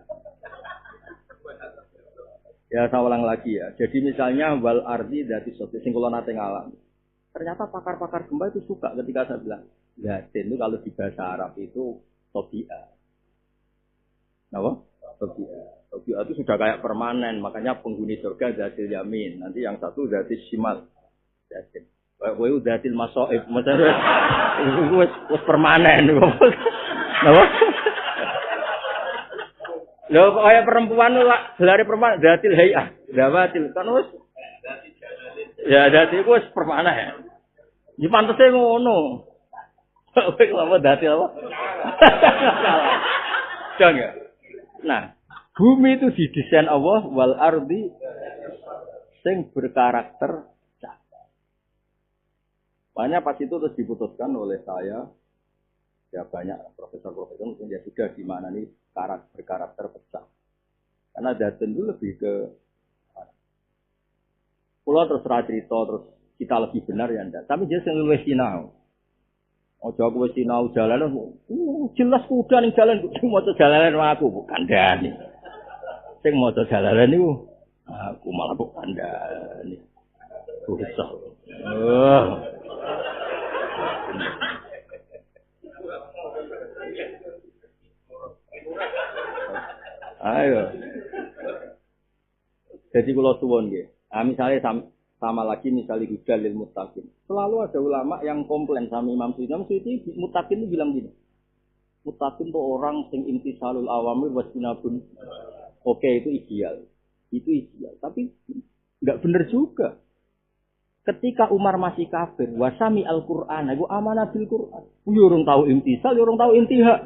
Ya saya ulang lagi ya. Jadi misalnya wal ardi dadi satu sing kula nate ngalam. Ternyata pakar-pakar gempa itu suka ketika saya bilang, Yasin itu kalau di bahasa Arab itu tobia. Napa? Tobia itu sudah kayak permanen, makanya penghuni surga zatil yamin. Nanti yang satu zatil shimal. Zatil. Kowe zatil masoib. Maksudnya wis permanen. Napa? Lho kok kaya perempuan lah, gelare perempuan zatil hayah. Zawatil kan wis ya zatil wis permanen ya. Ya pantese ngono. Kowe apa zatil apa? Jangan ya. Nah, bumi itu didesain Allah wal ardi sing berkarakter cacat. Banyak pas itu terus diputuskan oleh saya, ya banyak profesor-profesor mungkin ya sudah di mana nih berkarakter pecah. Karena datang itu lebih ke pulau terus cerita terus kita lebih benar ya ndak. Tapi dia sing luwih sinau. Ojo aku wis sinau jalanan, jelas kuda ning jalan maca jalanan aku bukan dani. Sing maca jalanan niku aku malah bukan dani. Dosa. Ayo. Jadi kalau suwon nggih. Misalnya sama lagi misalnya hujjal lil muttaqin. Selalu ada ulama yang komplain sama Imam Suyuti. Imam Suyuti muttaqin itu bilang gini. Muttaqin itu orang sing imtisalul awamir wastinabun. Oke, itu ideal. Itu ideal. Tapi enggak benar juga. Ketika Umar masih kafir, wasami Al-Qur'an, itu amanah bil Qur'an. Yo urung tahu imtisal, yo urung tahu intihak.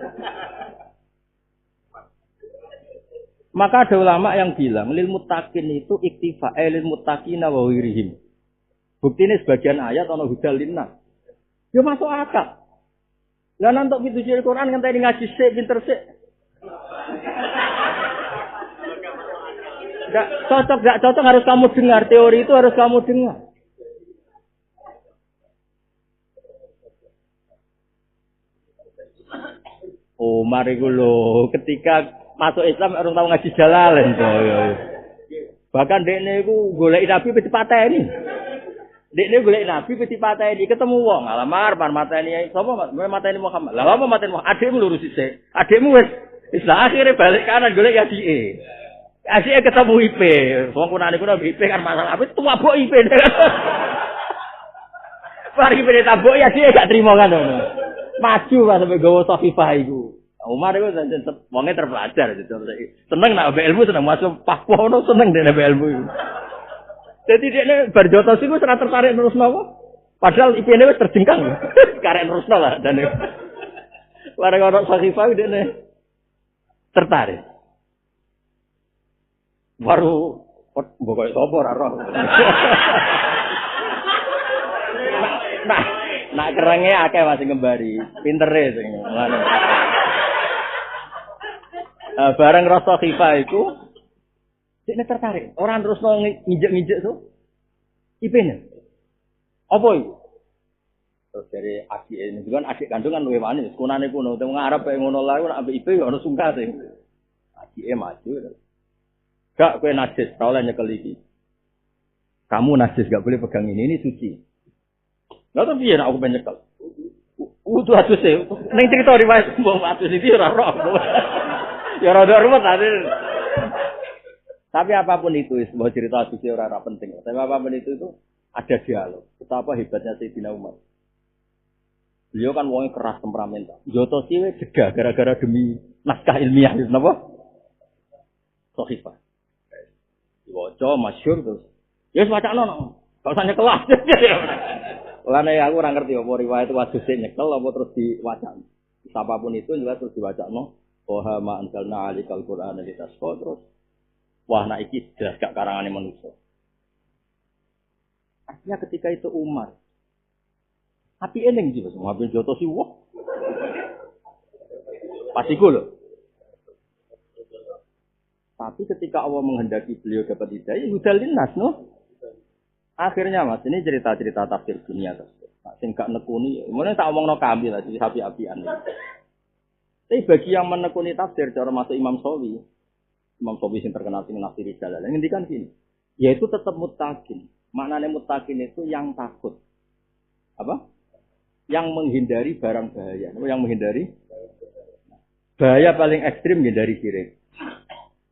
Maka ada ulama yang bilang lil muttaqin itu iktifa lil muttaqina wa wirihim. Buktine sebagian ayat ana hudal linnas. Yo masuk akal. Lah nantok pitutur Quran kan tadi ngaji sik pinter sik. Enggak cocok harus kamu dengar teori itu harus kamu dengar. Oh, mari lho ketika masuk Islam orang tahu ngaji Jalalain to. Bahkan dekne iku goleki nabi peti pateni. Dekne golek nabi peti pateni ketemu wong alamar pan mateni sapa mateni Muhammad. Lah apa mateni Muhammad? Adikmu lurus sik. Adikmu wis lah akhire balik kanan golek adike. Adike ketemu IP. Wong kunane kuwi IP kan masalah apa tuwabok IP. Mari IP tabok ya dia gak trimo kan ngono. Maju pas sampe gawa Sofifah iku. Umar itu wonge terpelajar seneng nak ambek ilmu seneng masuk Papua ono seneng dene ambek ilmu. Jadi dia berjotos itu serah tertarik terus nawa. Padahal IP-nya wis terjengkang. Karek terus lah dan bareng orang Sofifah dia tertarik. Baru pokoknya sapa ora roh. Nah kerenge akeh masih ngembari, pintere sing ngono. Bareng rasa khifah iku dia tertarik. Orang terus nginjek-nginjek tuh IP-nya. Apa itu? Terus dari adik ini juga adik kandungan luwih manis. Kunane kuno teng ngarep kaya ngono lae nek ambek IP ono sungkase. Adike maju. Gak kowe najis, ora oleh nyekel iki. Kamu najis gak boleh pegang ini suci. Lah to piye nek aku pengen nyekel? Udah atus e. Ning cerita riwayat mbok atus iki ora roh. Ya rada ruwet tadi. Tapi apapun itu, sebuah cerita atus ora penting. Tapi apapun itu ada dialog. Betapa hebatnya Sayyidina Umar. Beliau kan wongnya keras temperamental. Jotosi jeda gara-gara demi naskah ilmiah itu napa? Sahifah. Diwaca masyhur terus. Ya wis wacana Gak usah nyekelas. Lane aku ora ngerti apa riwayat wadus nyekel apa terus diwaca. Apapun itu juga terus diwacano. Wa ma anzalna 'alaikal qur'ana litasqa terus. Wah, nak iki jelas gak karangane manusia. Artinya ketika itu Umar. Api eneng sih, Mas. Ngapain jotos sih, wah. Pasiku loh. Tapi ketika Allah menghendaki beliau dapat hidayah, hudalin nas, no? Akhirnya, Mas, ini cerita-cerita tafsir dunia tersebut. Nah, sing gak nekuni, mulai tak omongno kami lah, jadi api-apian. Tapi bagi yang menekuni tafsir, cara masuk Imam Sawi yang terkenal sing nafsiri Jalalain, ngendikan gini, yaitu tetap muttaqin. Maknanya muttaqin itu yang takut. Apa? Yang menghindari barang bahaya. Yang menghindari bahaya paling ekstrim menghindari syirik.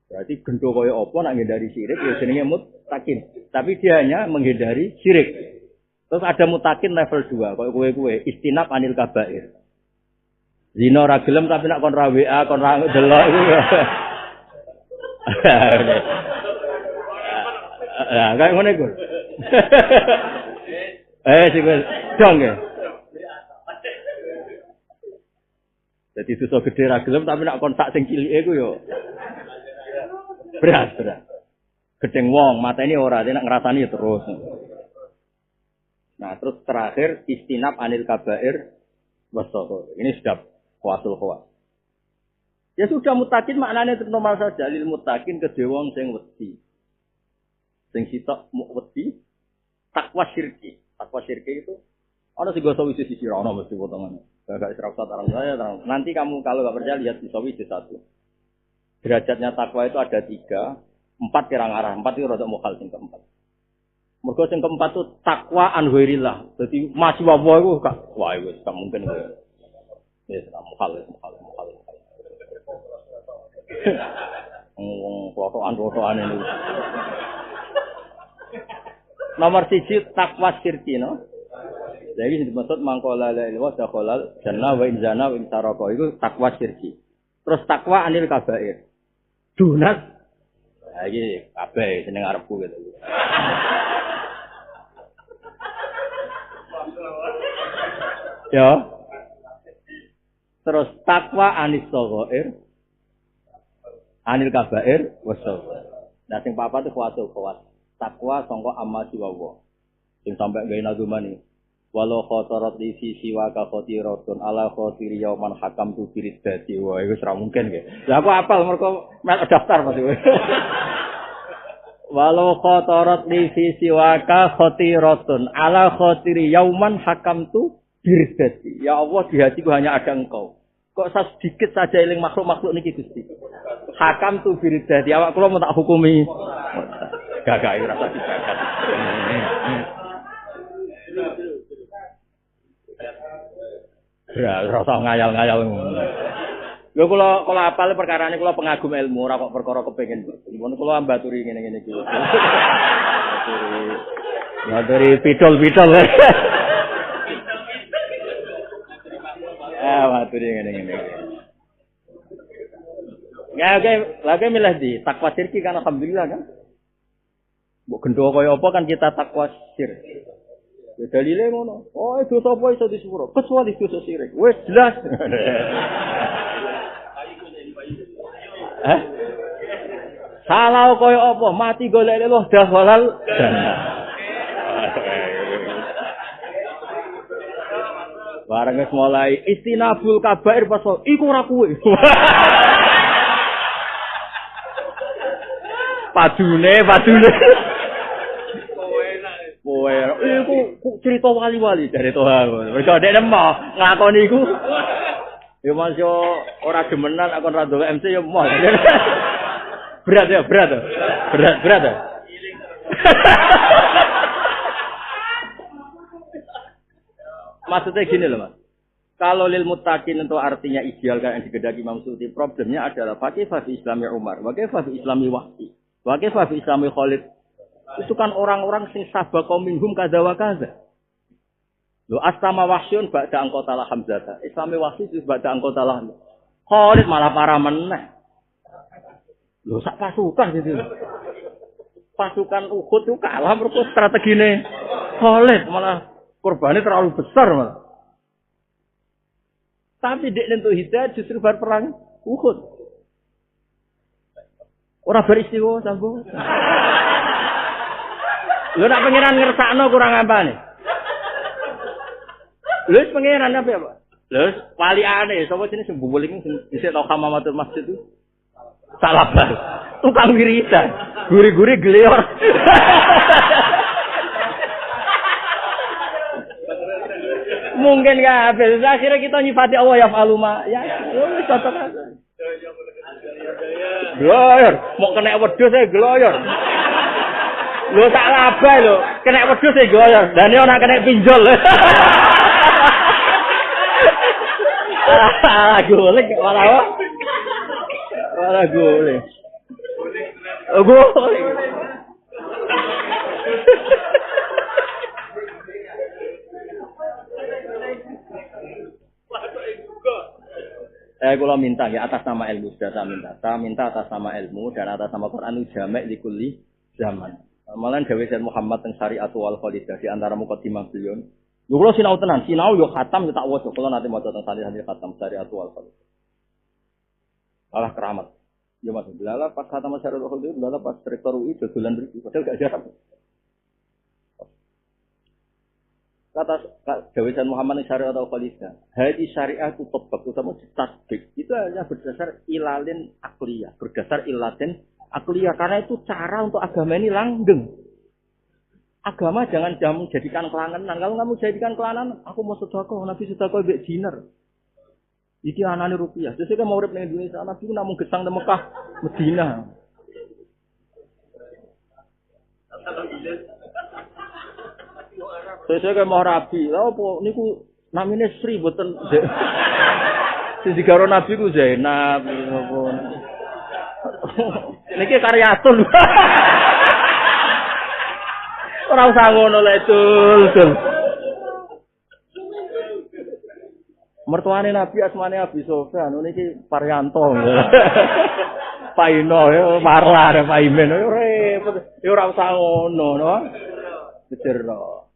Berarti gendo kaya apa nak menghindari syirik ya jenenge muttaqin. Tapi dia hanya menghindari syirik. Terus ada muttaqin level 2, kaya kowe istinab anil kabair. Zina ora gelem tapi nak kon ra WA, kon ra delok iku. Lah, kayak ngene iku. Sing dong ya. Jadi dosa gede ra gelem tapi nak kontak sing cilike iku yo. Berat. Gedeng wong, mateni ora, nek ngrasani terus. Nah, terus terakhir istinab anil kabair wasaqo. Ini sudah kuasul khawas. Ya sudah muttaqin maknanya normal saja. Lil muttaqin kedhe wong sing wedi. Sing sitok wedi takwa syirki. Takwa syirki itu ana sing goso wis sisi ora ana mesti potongan. Gak serap tarang saya terang. Nanti kamu kalau enggak percaya lihat di sawi di 1. Derajatnya takwa itu ada 3, 4 kira ngarah, 4 itu rada mukhal sing keempat. Mergo sing keempat itu takwa an ghairillah. Dadi masih wae iku gak wae wis gak mungkin kowe. Wis mukhal. Fotoan ini. Nomor 1 takwa syirki no. Jadi sing dimaksud mangkola la ilaha illallah dakhalal jannah wa in zana wa in saraka iku takwa syirki. Terus takwa anil kabair. Dunat. Lah iki kabeh jeneng arepku gitu. Ya. Terus takwa anis shaghair anil kabair wasaghar. Nah sing papat itu kuat. Takwa sangka amma siwawa. Sing sampe gawe nadumani. Walau khotorot di sisi waka khotirotun ala khotiri yauman hakam tu biridati. Wah itu serah mungkin ya. Ya aku apal mereka melok daftar Mas. Walau khotorot di sisi waka khotirotun ala khotiri yauman hakam tu biridati. Ya Allah di hatiku hanya ada engkau. Kok sedikit saja eling makhluk-makhluk niki Gusti. Hakam tu biridati. Awak kula mau tak hukumi. Gagak rasa digagat. Ya, rasa ngayal-ngayal ngono. Lho kula apal perkarane kula pengagum ilmu ora kok perkara kepengin. Mun kula ambaturi ngene-ngene iki. Ambaturi pidol-pidol. Ambaturi ngene-ngene. Ya oke, lagi milih di takwa syirki kan alhamdulillah kan. Mbok gendho kaya apa kan kita takwa syirki. Ya dalile ngono. Oh, dosa apa iso disepuro? Kecuali dosa syirik. Wis jelas. Salah koyo apa? Mati golek Allah dah halal. Bareng wis mulai istinabul kabair pas iku ora kuwe. Padune. Kowe iku cerita wali-wali dari Tuhan. Mergo dekne mau ngakoni iku. Ya Mas yo ora demenan aku ora ndolek MC yo mau. Berat. Maksudnya gini loh Mas. Kalau lil muttaqin itu artinya ideal kan yang digedaki Imam Suyuti. Problemnya adalah pakai fi Islami Umar, pakai fi Islami Wahsi, pakai fi Islami Khalid. Itu kan orang-orang sing sabaqa minhum kadza wa kadza. Lho astama wahsyun ba'da angqatalah Hamzah. Islami Wahsi itu ba'da angqatalah. Khalid malah parah meneh. Lho sak pasukan gitu. Pasukan Uhud itu kalah mergo strategine Khalid malah korbannya terlalu besar malah. Tapi dek nentu hidayah justru bar perang Uhud. Ora beristiwa sanggo. Lho nak pengiran ngersakno kurang apa nih? Lho pengiran apa ya, Pak? Lho waliane sapa jenenge sing bumbul iki sing isih tau Hamamatul Masjid itu. Salah bar. Tukang wiridan. Guri-guri gelior. Mungkin enggak habis. Akhirnya kita nyifati Allah ya faluma. Ya wis cocok aja. Gloyor, mau kena wedhus e gloyor. Lho tak labah lho, kena wedhus e gloyor. Dan yo nak kena pinjol. Golek malah. Malah golek. Golek. Kula minta ya atas nama ilmu sudah saya minta atas nama ilmu dan atas nama Quran jamak di kulli zaman. Malah Dewi Said Muhammad teng Syariatul wal Khalidah di antara mukadimah beliau. Lho kula sinau tenan, sinau yo khatam yo tak waca kula nanti maca teng Syariatul khatam Syariatul wal Khalidah. Alah keramat. Yo Mas Bilal pas khatam Syariatul Khalidah, Bilal pas rektor UI dodolan mriki, padahal gak jarang. Kata Dewi Said Muhammad yang syariat atau khalidah, hadis syariah itu tebak, terutama tasbik itu hanya berdasar ilalin akliyah, berdasar ilatin akliyah, karena itu cara untuk agama ini langgeng. Agama jangan jadikan kelangenan. Kalau kamu jadikan kelangenan, aku mau sedekah, Nabi sedekah mbek dinar. Iki anane rupiah. Sesuk mau urip ning Indonesia, Nabi namung gesang nang Mekah, Madinah. Saya mau rabi, apa niku namine Sri boten. Sing digaro Nabi ku Zainab apa. Niki karyatul. Ora usah ngono lek dul. Mertuane Nabi asmane Abi Sofyan, niki Paryanto. Pak Ino yo marlah Pak Imen yo repot. Yo ora usah ngono, no. Bejerno.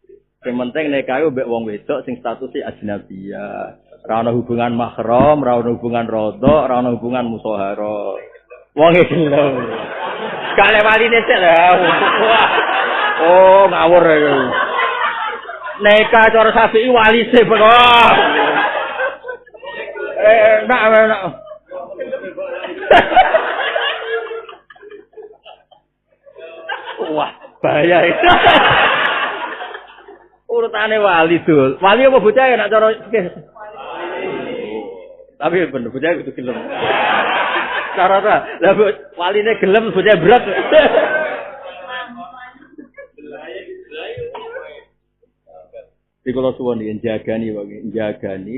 Sing penting nikah mbek wong wedok sing statusé ajnabiyah. Ora ana hubungan mahram, ora ana hubungan rodok, ora ana hubungan musahara. Wong iki lho. Kale waline sik lho. Oh, ngawur iki. Nikah cara Syafi'i wali sik kok. Enak. Wah, bahaya itu. Urutane wali dul. Wali apa bocah ya nak cara tapi bener bocah itu gelem. Cara ta, lah waline gelem bocah berat. Di kalau suwon jagani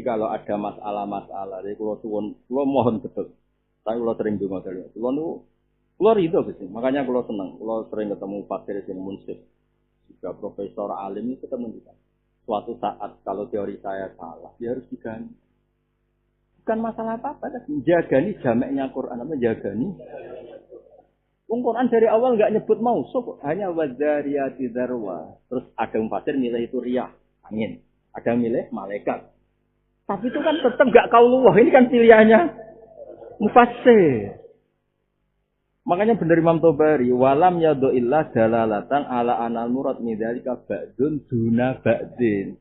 kalau ada masalah-masalah. Di kalau suwon, kalau mohon betul. Tapi kalau sering dengar dari kalau ridho gitu. Makanya kalau senang, kalau sering ketemu pasir di Munsif, juga profesor alim itu ketemu kita. Suatu saat kalau teori saya salah, dia harus diganti. Bukan masalah apa-apa, jagani jamaknya Quran apa jagani? Quran dari awal nggak nyebut mausuf, hanya wadzariyati dzarwa. Terus ada pasir milih itu riyah, angin. Ada milih malaikat. Tapi itu kan tetap nggak kaulullah, ini kan pilihannya mufassir. Makanya benar Imam Tobari, walam yado illah dalalatan ala anal murad midzalika ba'dun duna ba'din.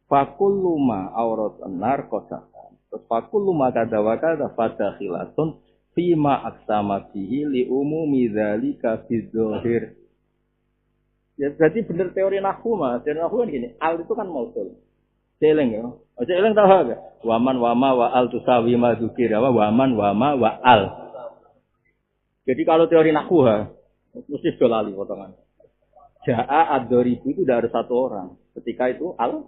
Fakullu ma auratan narqatan. Terus fakullu ma kadza wa kadza fadakhilatun fima aqsama bihi li umumi dzalika fi dzahir. Ya berarti benar teori nahwu Mas. Teori nahwu kan gini, al itu kan mausul. Celeng ya. Aja eleng tahu enggak? Waman wama wa al tusawi ma dzukir waman wama wa al. Jadi kalau teori nahwu mesti dolali potongan. Ja'a ad-doribu itu udah harus satu orang. Ketika itu al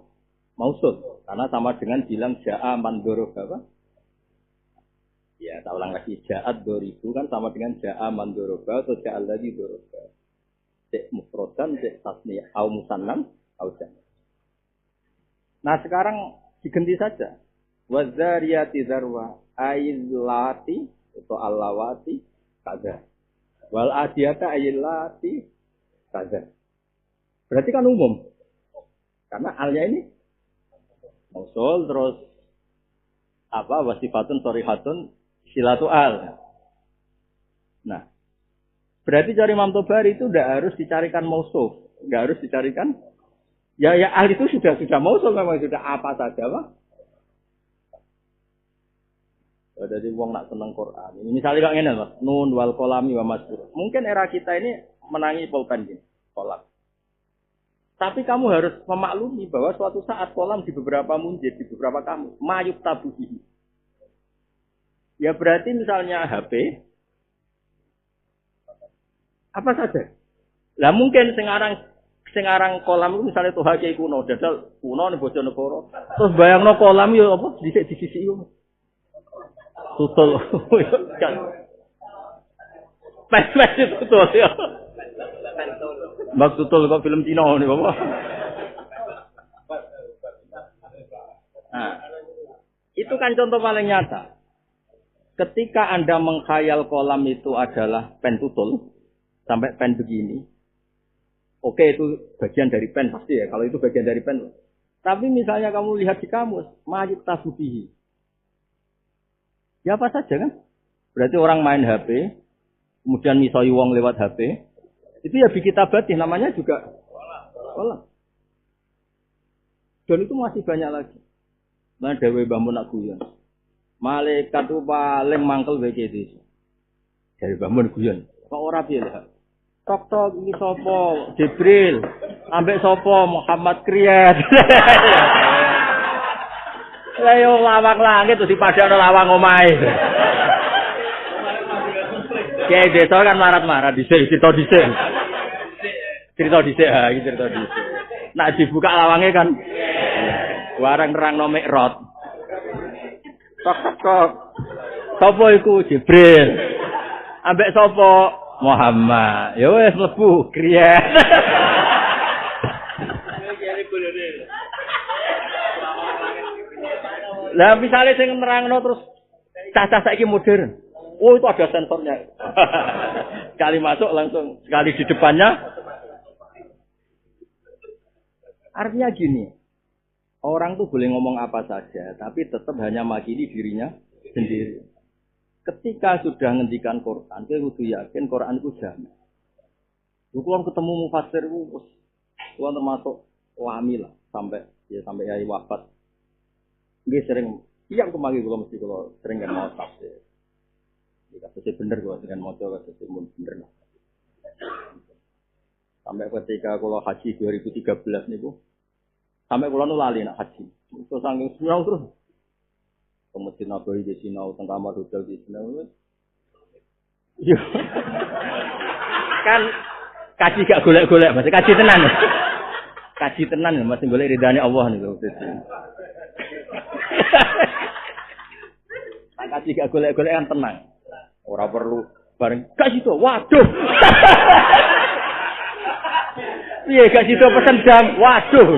mausul karena sama dengan bilang ja'a man doroba apa? Ya, tak ulang lagi. Ja'a ad-doribu kan sama dengan ja'a man doroba atau ja'a lagi doroba. Cek mufrodan, cek tasniyah, au musannam, au jam. Nah sekarang diganti saja. Wadzariyati dzarwa ailati atau allawati kaza. Wal adiyata ailati kaza. Berarti kan umum. Karena alnya ini mausul terus apa wasifatun shorihatun silatu al. Nah, berarti dari Imam Tobari itu tidak harus dicarikan mausuf, tidak harus dicarikan. Ya al itu sudah mausul memang sudah apa saja, Pak. Jadi wong nak seneng Quran. Ini misalnya kok ngene, Mas. Nun wal qalami wa masdur. Mungkin era kita ini menangi pulpen gini, kolam. Tapi kamu harus memaklumi bahwa suatu saat kolam di beberapa munjid, di beberapa kamu, mayuk tabuhi. Ya berarti misalnya HP, apa saja. Lah mungkin sekarang kolam itu misalnya tuh hake kuno, dadal kuno nih Bojonegoro. Terus bayangno kolam yo apa dhisik di sisi yo. Tutul kan. Pes tutul ya. Bak tutul kok film Cina nih Bapak. Nah, itu kan contoh paling nyata. Ketika Anda mengkhayal kolam itu adalah pen tutul sampai pen begini. Oke, itu bagian dari pen pasti ya. Kalau itu bagian dari pen. Tapi misalnya kamu lihat di kamus, mayuk tasubihi. Ya apa saja kan? Berarti orang main HP, kemudian misoi wong lewat HP, itu ya bikitabatih namanya juga kolam. Dan itu masih banyak lagi. Nah, Dewi Mbah Mun nak guyon. Malaikat itu paling mangkel bagi itu. Dari Mbah Mun guyon. Kok ora piye lho? Tok iki sapa? Jibril. Ambek sapa? Muhammad Kriyat. Lah yo lawang langit terus dipadakno lawang omahe. Kiai desa kan marat-marat dhisik, cerita dhisik. Cerita dhisik ha, iki cerita dhisik. Nak dibuka lawange kan warang nerangno mikrot. Tok. Sapa iku Jibril? Ambek sapa? Muhammad. Ya wis mlebu Kriyat. Lah misale sing nerangno terus cacah saiki modern. Oh itu ada sensornya. Sekali masuk langsung sekali di depannya. Artinya gini, orang tuh boleh ngomong apa saja, tapi tetap hanya makili dirinya sendiri. Ketika sudah ngendikan Quran, kowe kudu yakin Quran itu jamin. Kulo ketemu mufassir ku kulo termasuk wami lah sampai yai wafat. Nggih sering tiap kemari kulo mesti kulo sering kan mau tafsir. Kasusnya bener kulo dengan maca kasusnya bener lah. Sampai ketika kulo haji 2013 niku sampai kulo nu lali nak haji. Terus saking sinau terus. Masjid Nabawi di sinau, teng kamar hotel di sinau. Iya. Kan kaji gak golek-golek, masih kaji tenan. Kaji tenan masih golek ridane Allah niku. Kaji gak golek-golek kan tenang. Ora perlu bareng kaji to. Waduh. Piye gak sido pesen jam? Waduh.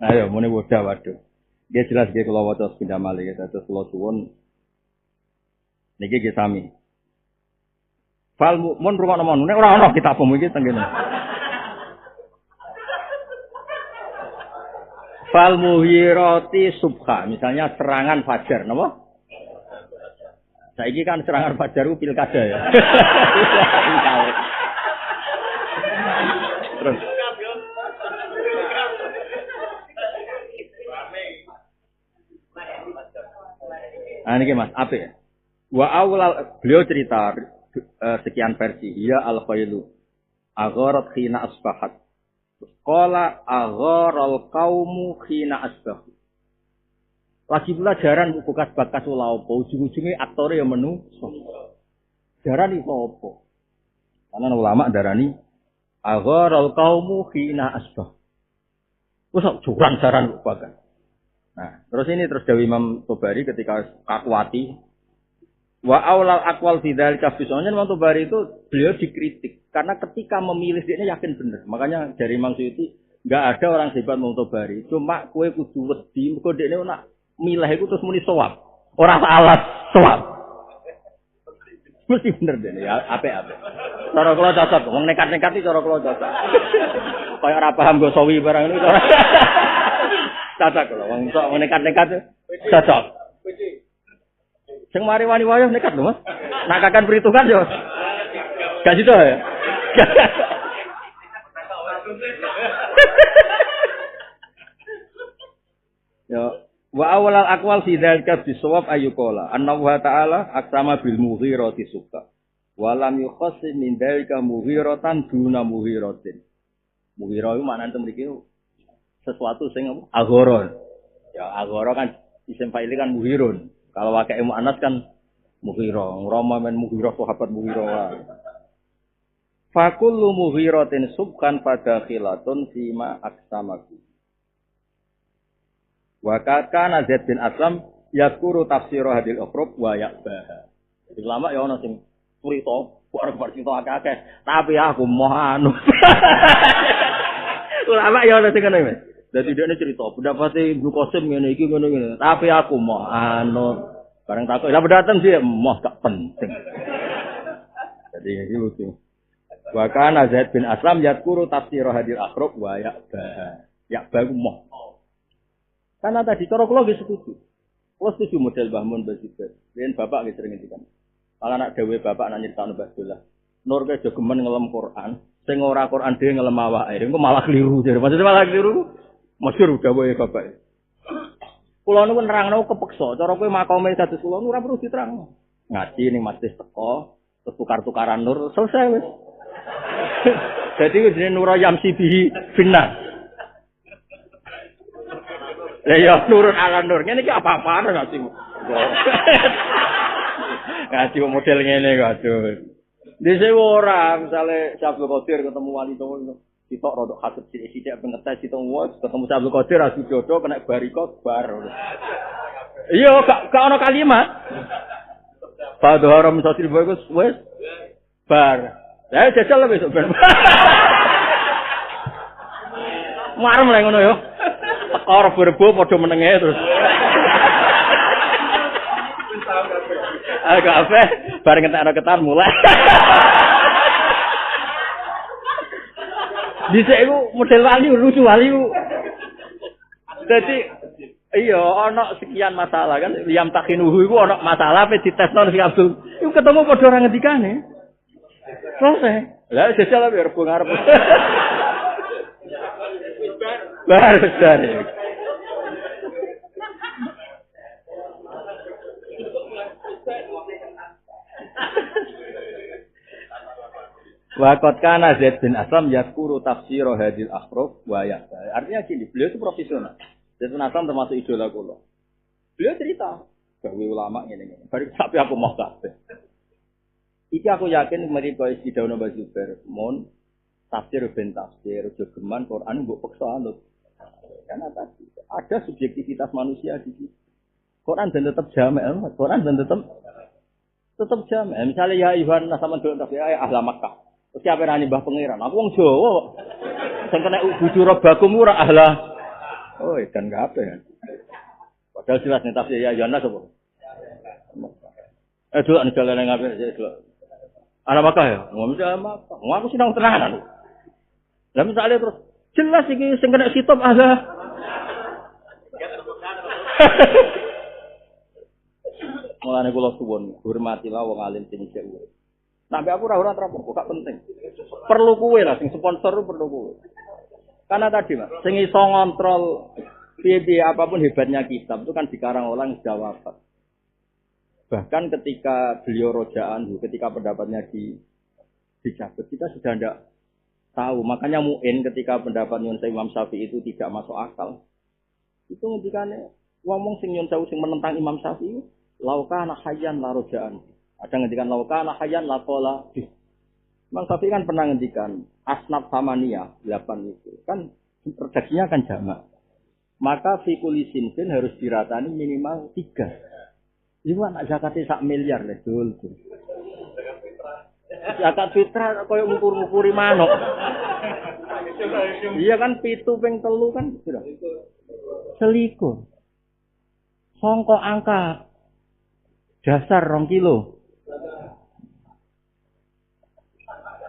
Ayo muni waduh. Dia jelas dia kalau waca sepindah malih kita terus kula suwun niki nggih sami. Fal mun rumah nomor nek ora ana kitab iki teng kene. Fal muhirati subha, misalnya serangan fajar, napa? Saiki kan serangan fajar ku pilkada ya. Terus ini Mas, apa ya? Wa awal beliau cerita sekian versi. Ya al-khailu agharat khina asbahat. Qala agharal qaumu khina asbahu. Lagi pula jaran bekas bakas ula apa, ujung-ujunge aktore ya menu. Jaran iku apa? Karena ulama darani agharal qaumu khina asbah. Wes curang jaran bakas. Nah, terus ini terus Dewi Imam Tobari ketika kakuati wa aulal aqwal fi dzalika bisanya Imam Tobari itu beliau dikritik karena ketika memilih dia yakin benar. Makanya dari Imam Suyuti enggak ada orang hebat Imam Tobari, cuma kowe kudu wedi mergo dekne nak milih iku terus muni sawab. Ora salah, sawab. Mesti bener dene ya, apik-apik. Cara kula cocok, wong nekat-nekat iki cara kula cocok. Kaya ora paham go sawi barang niku. Cocok lho, wong sok nekat-nekat cocok. Sing mari wani wayah nekat lho, Mas. Nak kakan perhitungan yo. Gak sido ya. Yo, wa awalal aqwal fi dzalika bisawab ayyuqala annahu ta'ala aksama bil mughirati suka. Wa lam yukhassis min dzalika mughiratan duna mughiratin. Mughirah itu maknane mriki sesuatu sing aghoron. Ya aghoro kan isim fa'il kan muhirun. Kalau wakai muannas kan mughirah. Rama men mughirah sahabat mughirah. Fa kullu mughiratin subkan pada khilatun fima aksamaku. Wa kana Zaid bin Aslam yakuru tafsir hadil ukhrub wa ya'baha. Jadi lama ya ana sing cerita, bar cerita akeh-akeh, tapi aku moh anu. Ulama ya ana sing ngene. Dadi dhekne cerita, pendapate Ibnu Qasim ngene iki ngene. Tapi aku mau anu bareng takut. Lah datang dia mau gak penting. Jadi iki lucu. Wa kana Zaid bin Aslam yadkuru tafsir hadil akhrab wa ya'ba. Ya'ba ku mau. Karena tadi cara kula nggih setuju. Kula setuju model Mbah Mun Basibet. Yen bapak nggih sering ngendikan. Kalau anak dhewe bapak nak nyritakno Mbah Dullah. Nur ke jogemen ngelem Quran, sing ora Quran dhewe ngelem awake. Engko malah keliru. Maksudnya malah keliru. Masyhur dawuhe bapak. Kula niku nerangno kepeksa, cara kowe makome kados kula ora perlu diterangno. Ngaji ning masjid teko, terus tukar-tukaran nur, selesai wis. Dadi wis jenenge Nur Yamsi bihi finnas. Lah ya nurun ala nur. Ngene iki apa-apaan ngaji. Ngaji model ngene kok aduh. Dise ora misale Abdul Qadir ketemu wali songo sitok rodok hasud sithik-sithik pengetes sitok wis ketemu Abdul Qadir asu jodoh kena barikot bar. Iya gak ana kalimat. Padha haram satil wis bar. Lah jajal besok ben. Marem lek ngono yo. Teko rebo-rebo padha menenge terus. Agak apa? Bareng entek ketan mulai. Dhisik iku model wali lucu wali. Dadi iya ana sekian masalah kan Liam Takinuhu iku ana masalah pe ditesno sing Abdul. Iku ketemu padha ora ngendikane. Selesai. Lah jajal biar rebo ngarep. Baru dari. Waqat kana Zaid bin Aslam yazkuru tafsir hadil akhruf wa ya'ta. Artinya gini, beliau itu profesional. Zaid bin Aslam termasuk idola kula. Beliau cerita, gawe ulama ngene-ngene. Bari tapi aku mau kabeh. Iki aku yakin mereka isi daun Mbah Zubair, mon tafsir ben tafsir, jogeman Quran mbok peksa anut. Karena tadi ada subjektivitas manusia di situ. Quran dan tetap jamak, Quran dan tetap jamak. Misalnya ya Iwan sama dulu tafsir ahla Makkah. Terus siapa rani Mbah Pangeran? Aku wong Jawa. Sing kena bujur bakum ora ahla. Oh, dan enggak apa ya. Padahal jelas nih tafsir ya Yohanes apa? Dulu ane jalan ngapain aja dulu. Ahla Makkah ya? Ngomong ahla Makkah. Ngomong aku sinau tenanan. Lah misalnya terus jelas iki sing kena kitab ahla. Mulane kula suwun, hormatilah wong alim sing isih urip. Sampai aku ora terapuk, gak penting. Perlu kuwe lah, sing sponsor perlu kuwe. Karena tadi Mas, sing iso ngontrol piye apapun hebatnya kitab itu kan dikarang orang sudah wafat. Bahkan ketika beliau rojaan, ketika pendapatnya dicabut, kita sudah tidak tahu. Makanya Mu'in ketika pendapat Nyun Sewu Imam Syafi'i itu tidak masuk akal. Itu ngendikane ngomong sing Nyun Sewu sing menentang Imam Syafi'i, lauka anak hayyan la rojaan. Ada ngendikan lauka anak hayyan la qala. Imam Syafi'i kan pernah ngendikan asnaf samaniyah 8 itu. Kan redaksinya kan jamak. Maka fi kulli sinfin harus diratani minimal 3. Iku anak zakate 1 miliar le dul. Zakat fitrah koyo ngukur-ngukuri manuk. Iya kan 7 ping 3 kan sudah. Selikur. Songko angka dasar 2 kilo.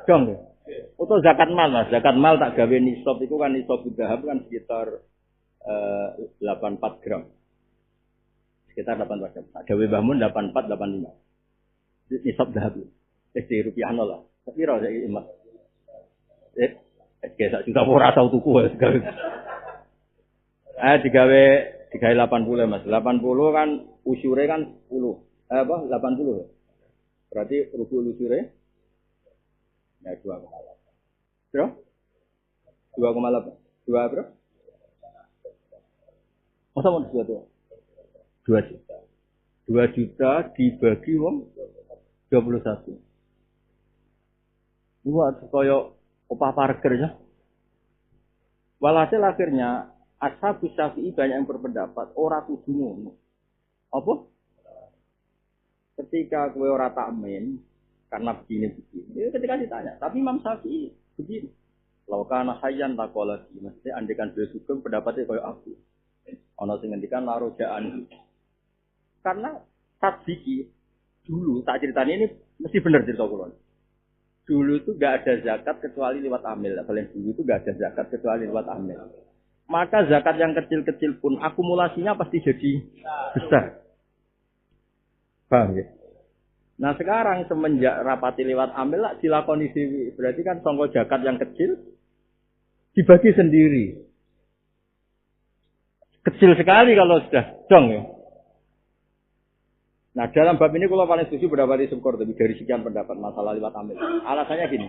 Dong ya. Untuk zakat mal Mas, zakat mal tak gawe nisab itu kan nisab dhahab kan sekitar 84 gram. Sekitar 84 gram. Tak gawe Mbah Mun 84 85. Nisab dhahab. SD rupiah nol lah. Tapi ora saiki emas. Sak juta ora tau tuku wis gawe. Digawe 80 Mas. 80 kan usure kan 10. 80. Berarti rubu usure ya 2,8. Bro? 2,8. 2 bro? Masa mau 2 tuh? 2 juta. 2 juta dibagi wong 21. Wah, koyo opah parkir ya. Walhasil akhirnya Ashabus Syafi'i banyak yang berpendapat ora kudu ngono. Apa? Ketika kowe ora takmin karena begini. Ketika ditanya, tapi Imam Syafi'i begini. Laukana hayyan taqala di. Maksudnya andekan beliau sugeng pendapatnya koyo aku. Ana sing ngendikan larojaan. Karena tasbiki dulu tak ceritanya ini mesti benar cerita kula. Dulu itu enggak ada zakat kecuali lewat amil. Paling dulu itu enggak ada zakat kecuali lewat amil. Maka zakat yang kecil-kecil pun akumulasinya pasti jadi besar. Paham ya? Nah sekarang semenjak rapati lewat amil lah dilakoni dewi. Berarti kan sangka zakat yang kecil dibagi sendiri. Kecil sekali kalau sudah dong ya. Nah dalam bab ini kalau paling setuju pendapat Subqortubi dari sekian pendapat masalah lewat amil. Alasannya gini.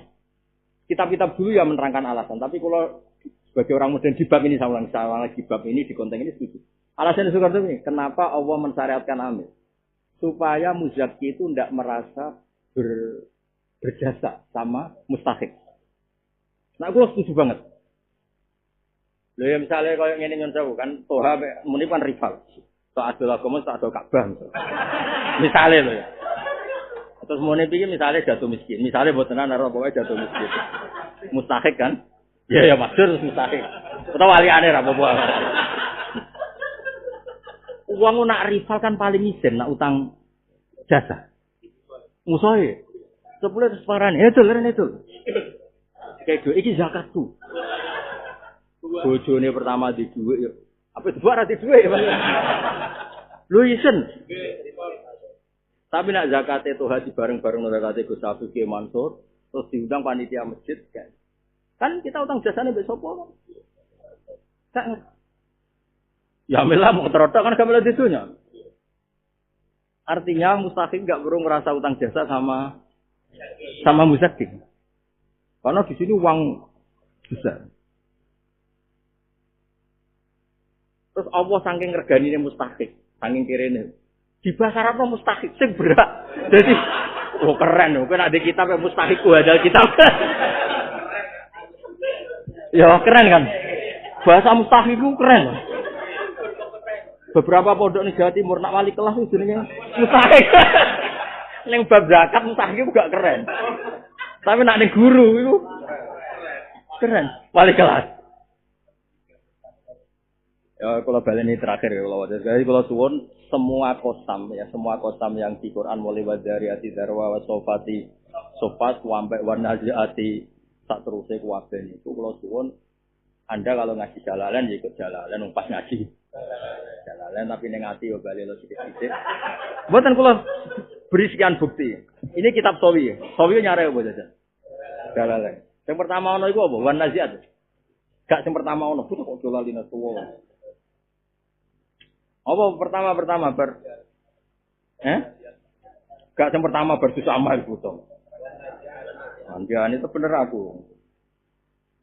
Kitab-kitab dulu yang menerangkan alasan. Tapi kalau sebagai orang modern di bab ini sama lagi bab ini di konten ini setuju. Alasan Subqortubi ini. Kenapa Allah mensyariatkan amil? Supaya muzaki itu tidak merasa berjasa sama mustahik. Nah, gue setuju banget. Loh ya misalnya kalau yang ini nyoncawu kan, Toha muni kan rival. Tak ada agama, tak ada Ka'bah. Misalnya loh ya. Terus mune iki misalnya jatuh miskin. Misalnya buat tenan karo pokoke jatuh miskin. Mustahik kan? Ya maksud mustahik. Utawa waliane ra apa-apa. Uang nak rival kan paling isin nak utang jasa. Musuhe. 10 terus parane itu. Kayak duit iki zakatku. Bojone pertama di duit yo. Apa dua ra di duit ya, Pak? Lu isen. Tapi nak zakat itu haji bareng-bareng zakat Gus Safi Ki Mansur, terus diundang panitia masjid kan kita utang jasane mbek sapa? Kan ya melah mau terotok kan gak ditunya. Artinya mustahik enggak perlu ngerasa utang jasa sama muzakin. Karena di sini uang besar. Terus Allah saking regani mustahik, saking kirene. Di bahasa Arab mustahik sing berat. Jadi keren lho, nek ada kitab mustahik hadal kitab. Ya keren kan? Bahasa mustahik itu keren. Beberapa pondok di Jawa Timur nak wali kelas itu jenenge mustahik. Ning bab zakat mustahik juga keren. Tapi nak ning guru itu keren, wali kelas. Ya kalau baleni terakhir ya kalau wajar. Jadi kalau suwun semua kosam yang di Quran mulai wadariyati darwa wa sofati sofat sampai wanaziati sak terusé kuwabe niku kalau suwun Anda kalau ngaji jalalan ya ikut jalalan pas ngaji. Jalalan tapi ning ati yo bali lo sithik-sithik. Mboten kula beri sekian bukti. Ini kitab Sawi. Sawi nyare apa jajan? Jalalan. Yang pertama ono iku apa? Wanaziat. Gak sing pertama ono putu kok dolalina tuwa. Apa pertama Gak yang pertama bersusah amal butuh. Andian itu bener aku.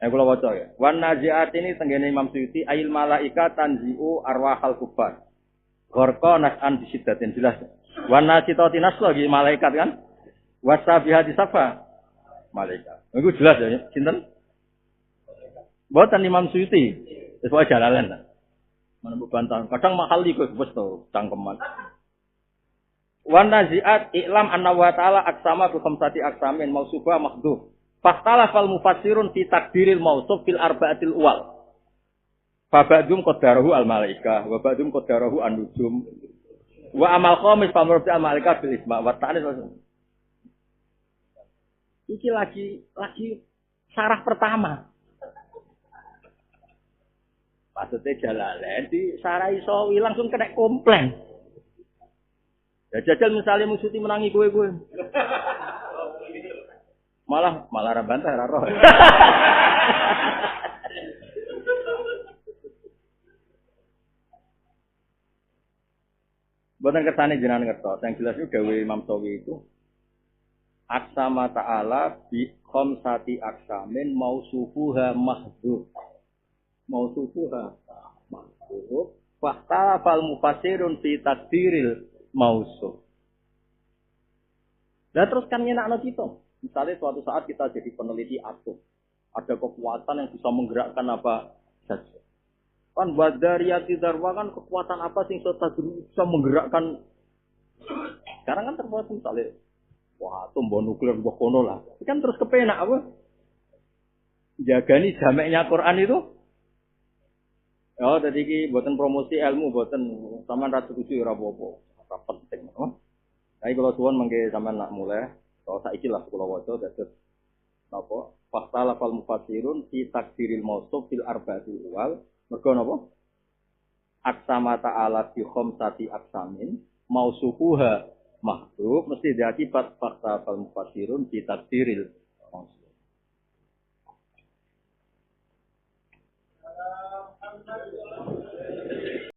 Kalau baca ya. Wan naziat ini tenggene Imam Suyuti ail malaika tanziu arwahal kufar. Gorko nas'an bisidatin jelas. Wan nasitati nas lagi malaikat kan? Wasabihati safa malaikat. Itu jelas ya. Sinten? Buatan Imam Suyuti. Sesuai jalalan. Mana bantahan. Kadang mahal ikut bos tuh cangkeman. Wan naziat i'lam anna wa ta'ala aksama bi khamsati aksamin mausubah mahdhuf. Fahtala fal mufassirun fi takdiril mausuf fil arba'atil uwal. Fa ba'dum qaddarahu al malaikah wa ba'dum qaddarahu an nujum. Wa amal khamis fa murti al malaikah bil isma wa ta'anis. Iki lagi sarah pertama. Maksudnya Jalalain di Sarai Sawi langsung kena komplain. Ya jajal misalnya Musuti menangi gue. Malah rabantah roh. Bukan kersane jenengan ngertos. Yang jelas itu gawe Imam Sawi itu aksama ta'ala bi khamsati aksamin mausufuha mahdhuf. Mausufuha mahdhuf fahtala fal mufassirun fi takdiril mausuf. Dan terus kan nyenakno kita. Misalnya suatu saat kita jadi peneliti atom, ada kekuatan yang bisa menggerakkan apa saja. Kan badariyati darwa kan kekuatan apa sing bisa menggerakkan. Sekarang kan terbuat misalnya atom bom nuklir mbok kono lah. Kan terus kepenak apa? Jagani jameknya Quran itu. Ya, jadi iki buatan promosi ilmu, buatan sampean ra setuju ora apa-apa. Ora penting, no? Tapi kalau suwun mengke sampean nak mulai, kalau saiki lah kula waca dados napa? Fahtala fal mufassirun fi takdiril mausuf fil arba'atil awal. Mergo napa? Aksama ta'ala bi khamsati aksamin mausufuha mahdhuf mesti diakibat fakta fal mufassirun fi takdiril mausuf.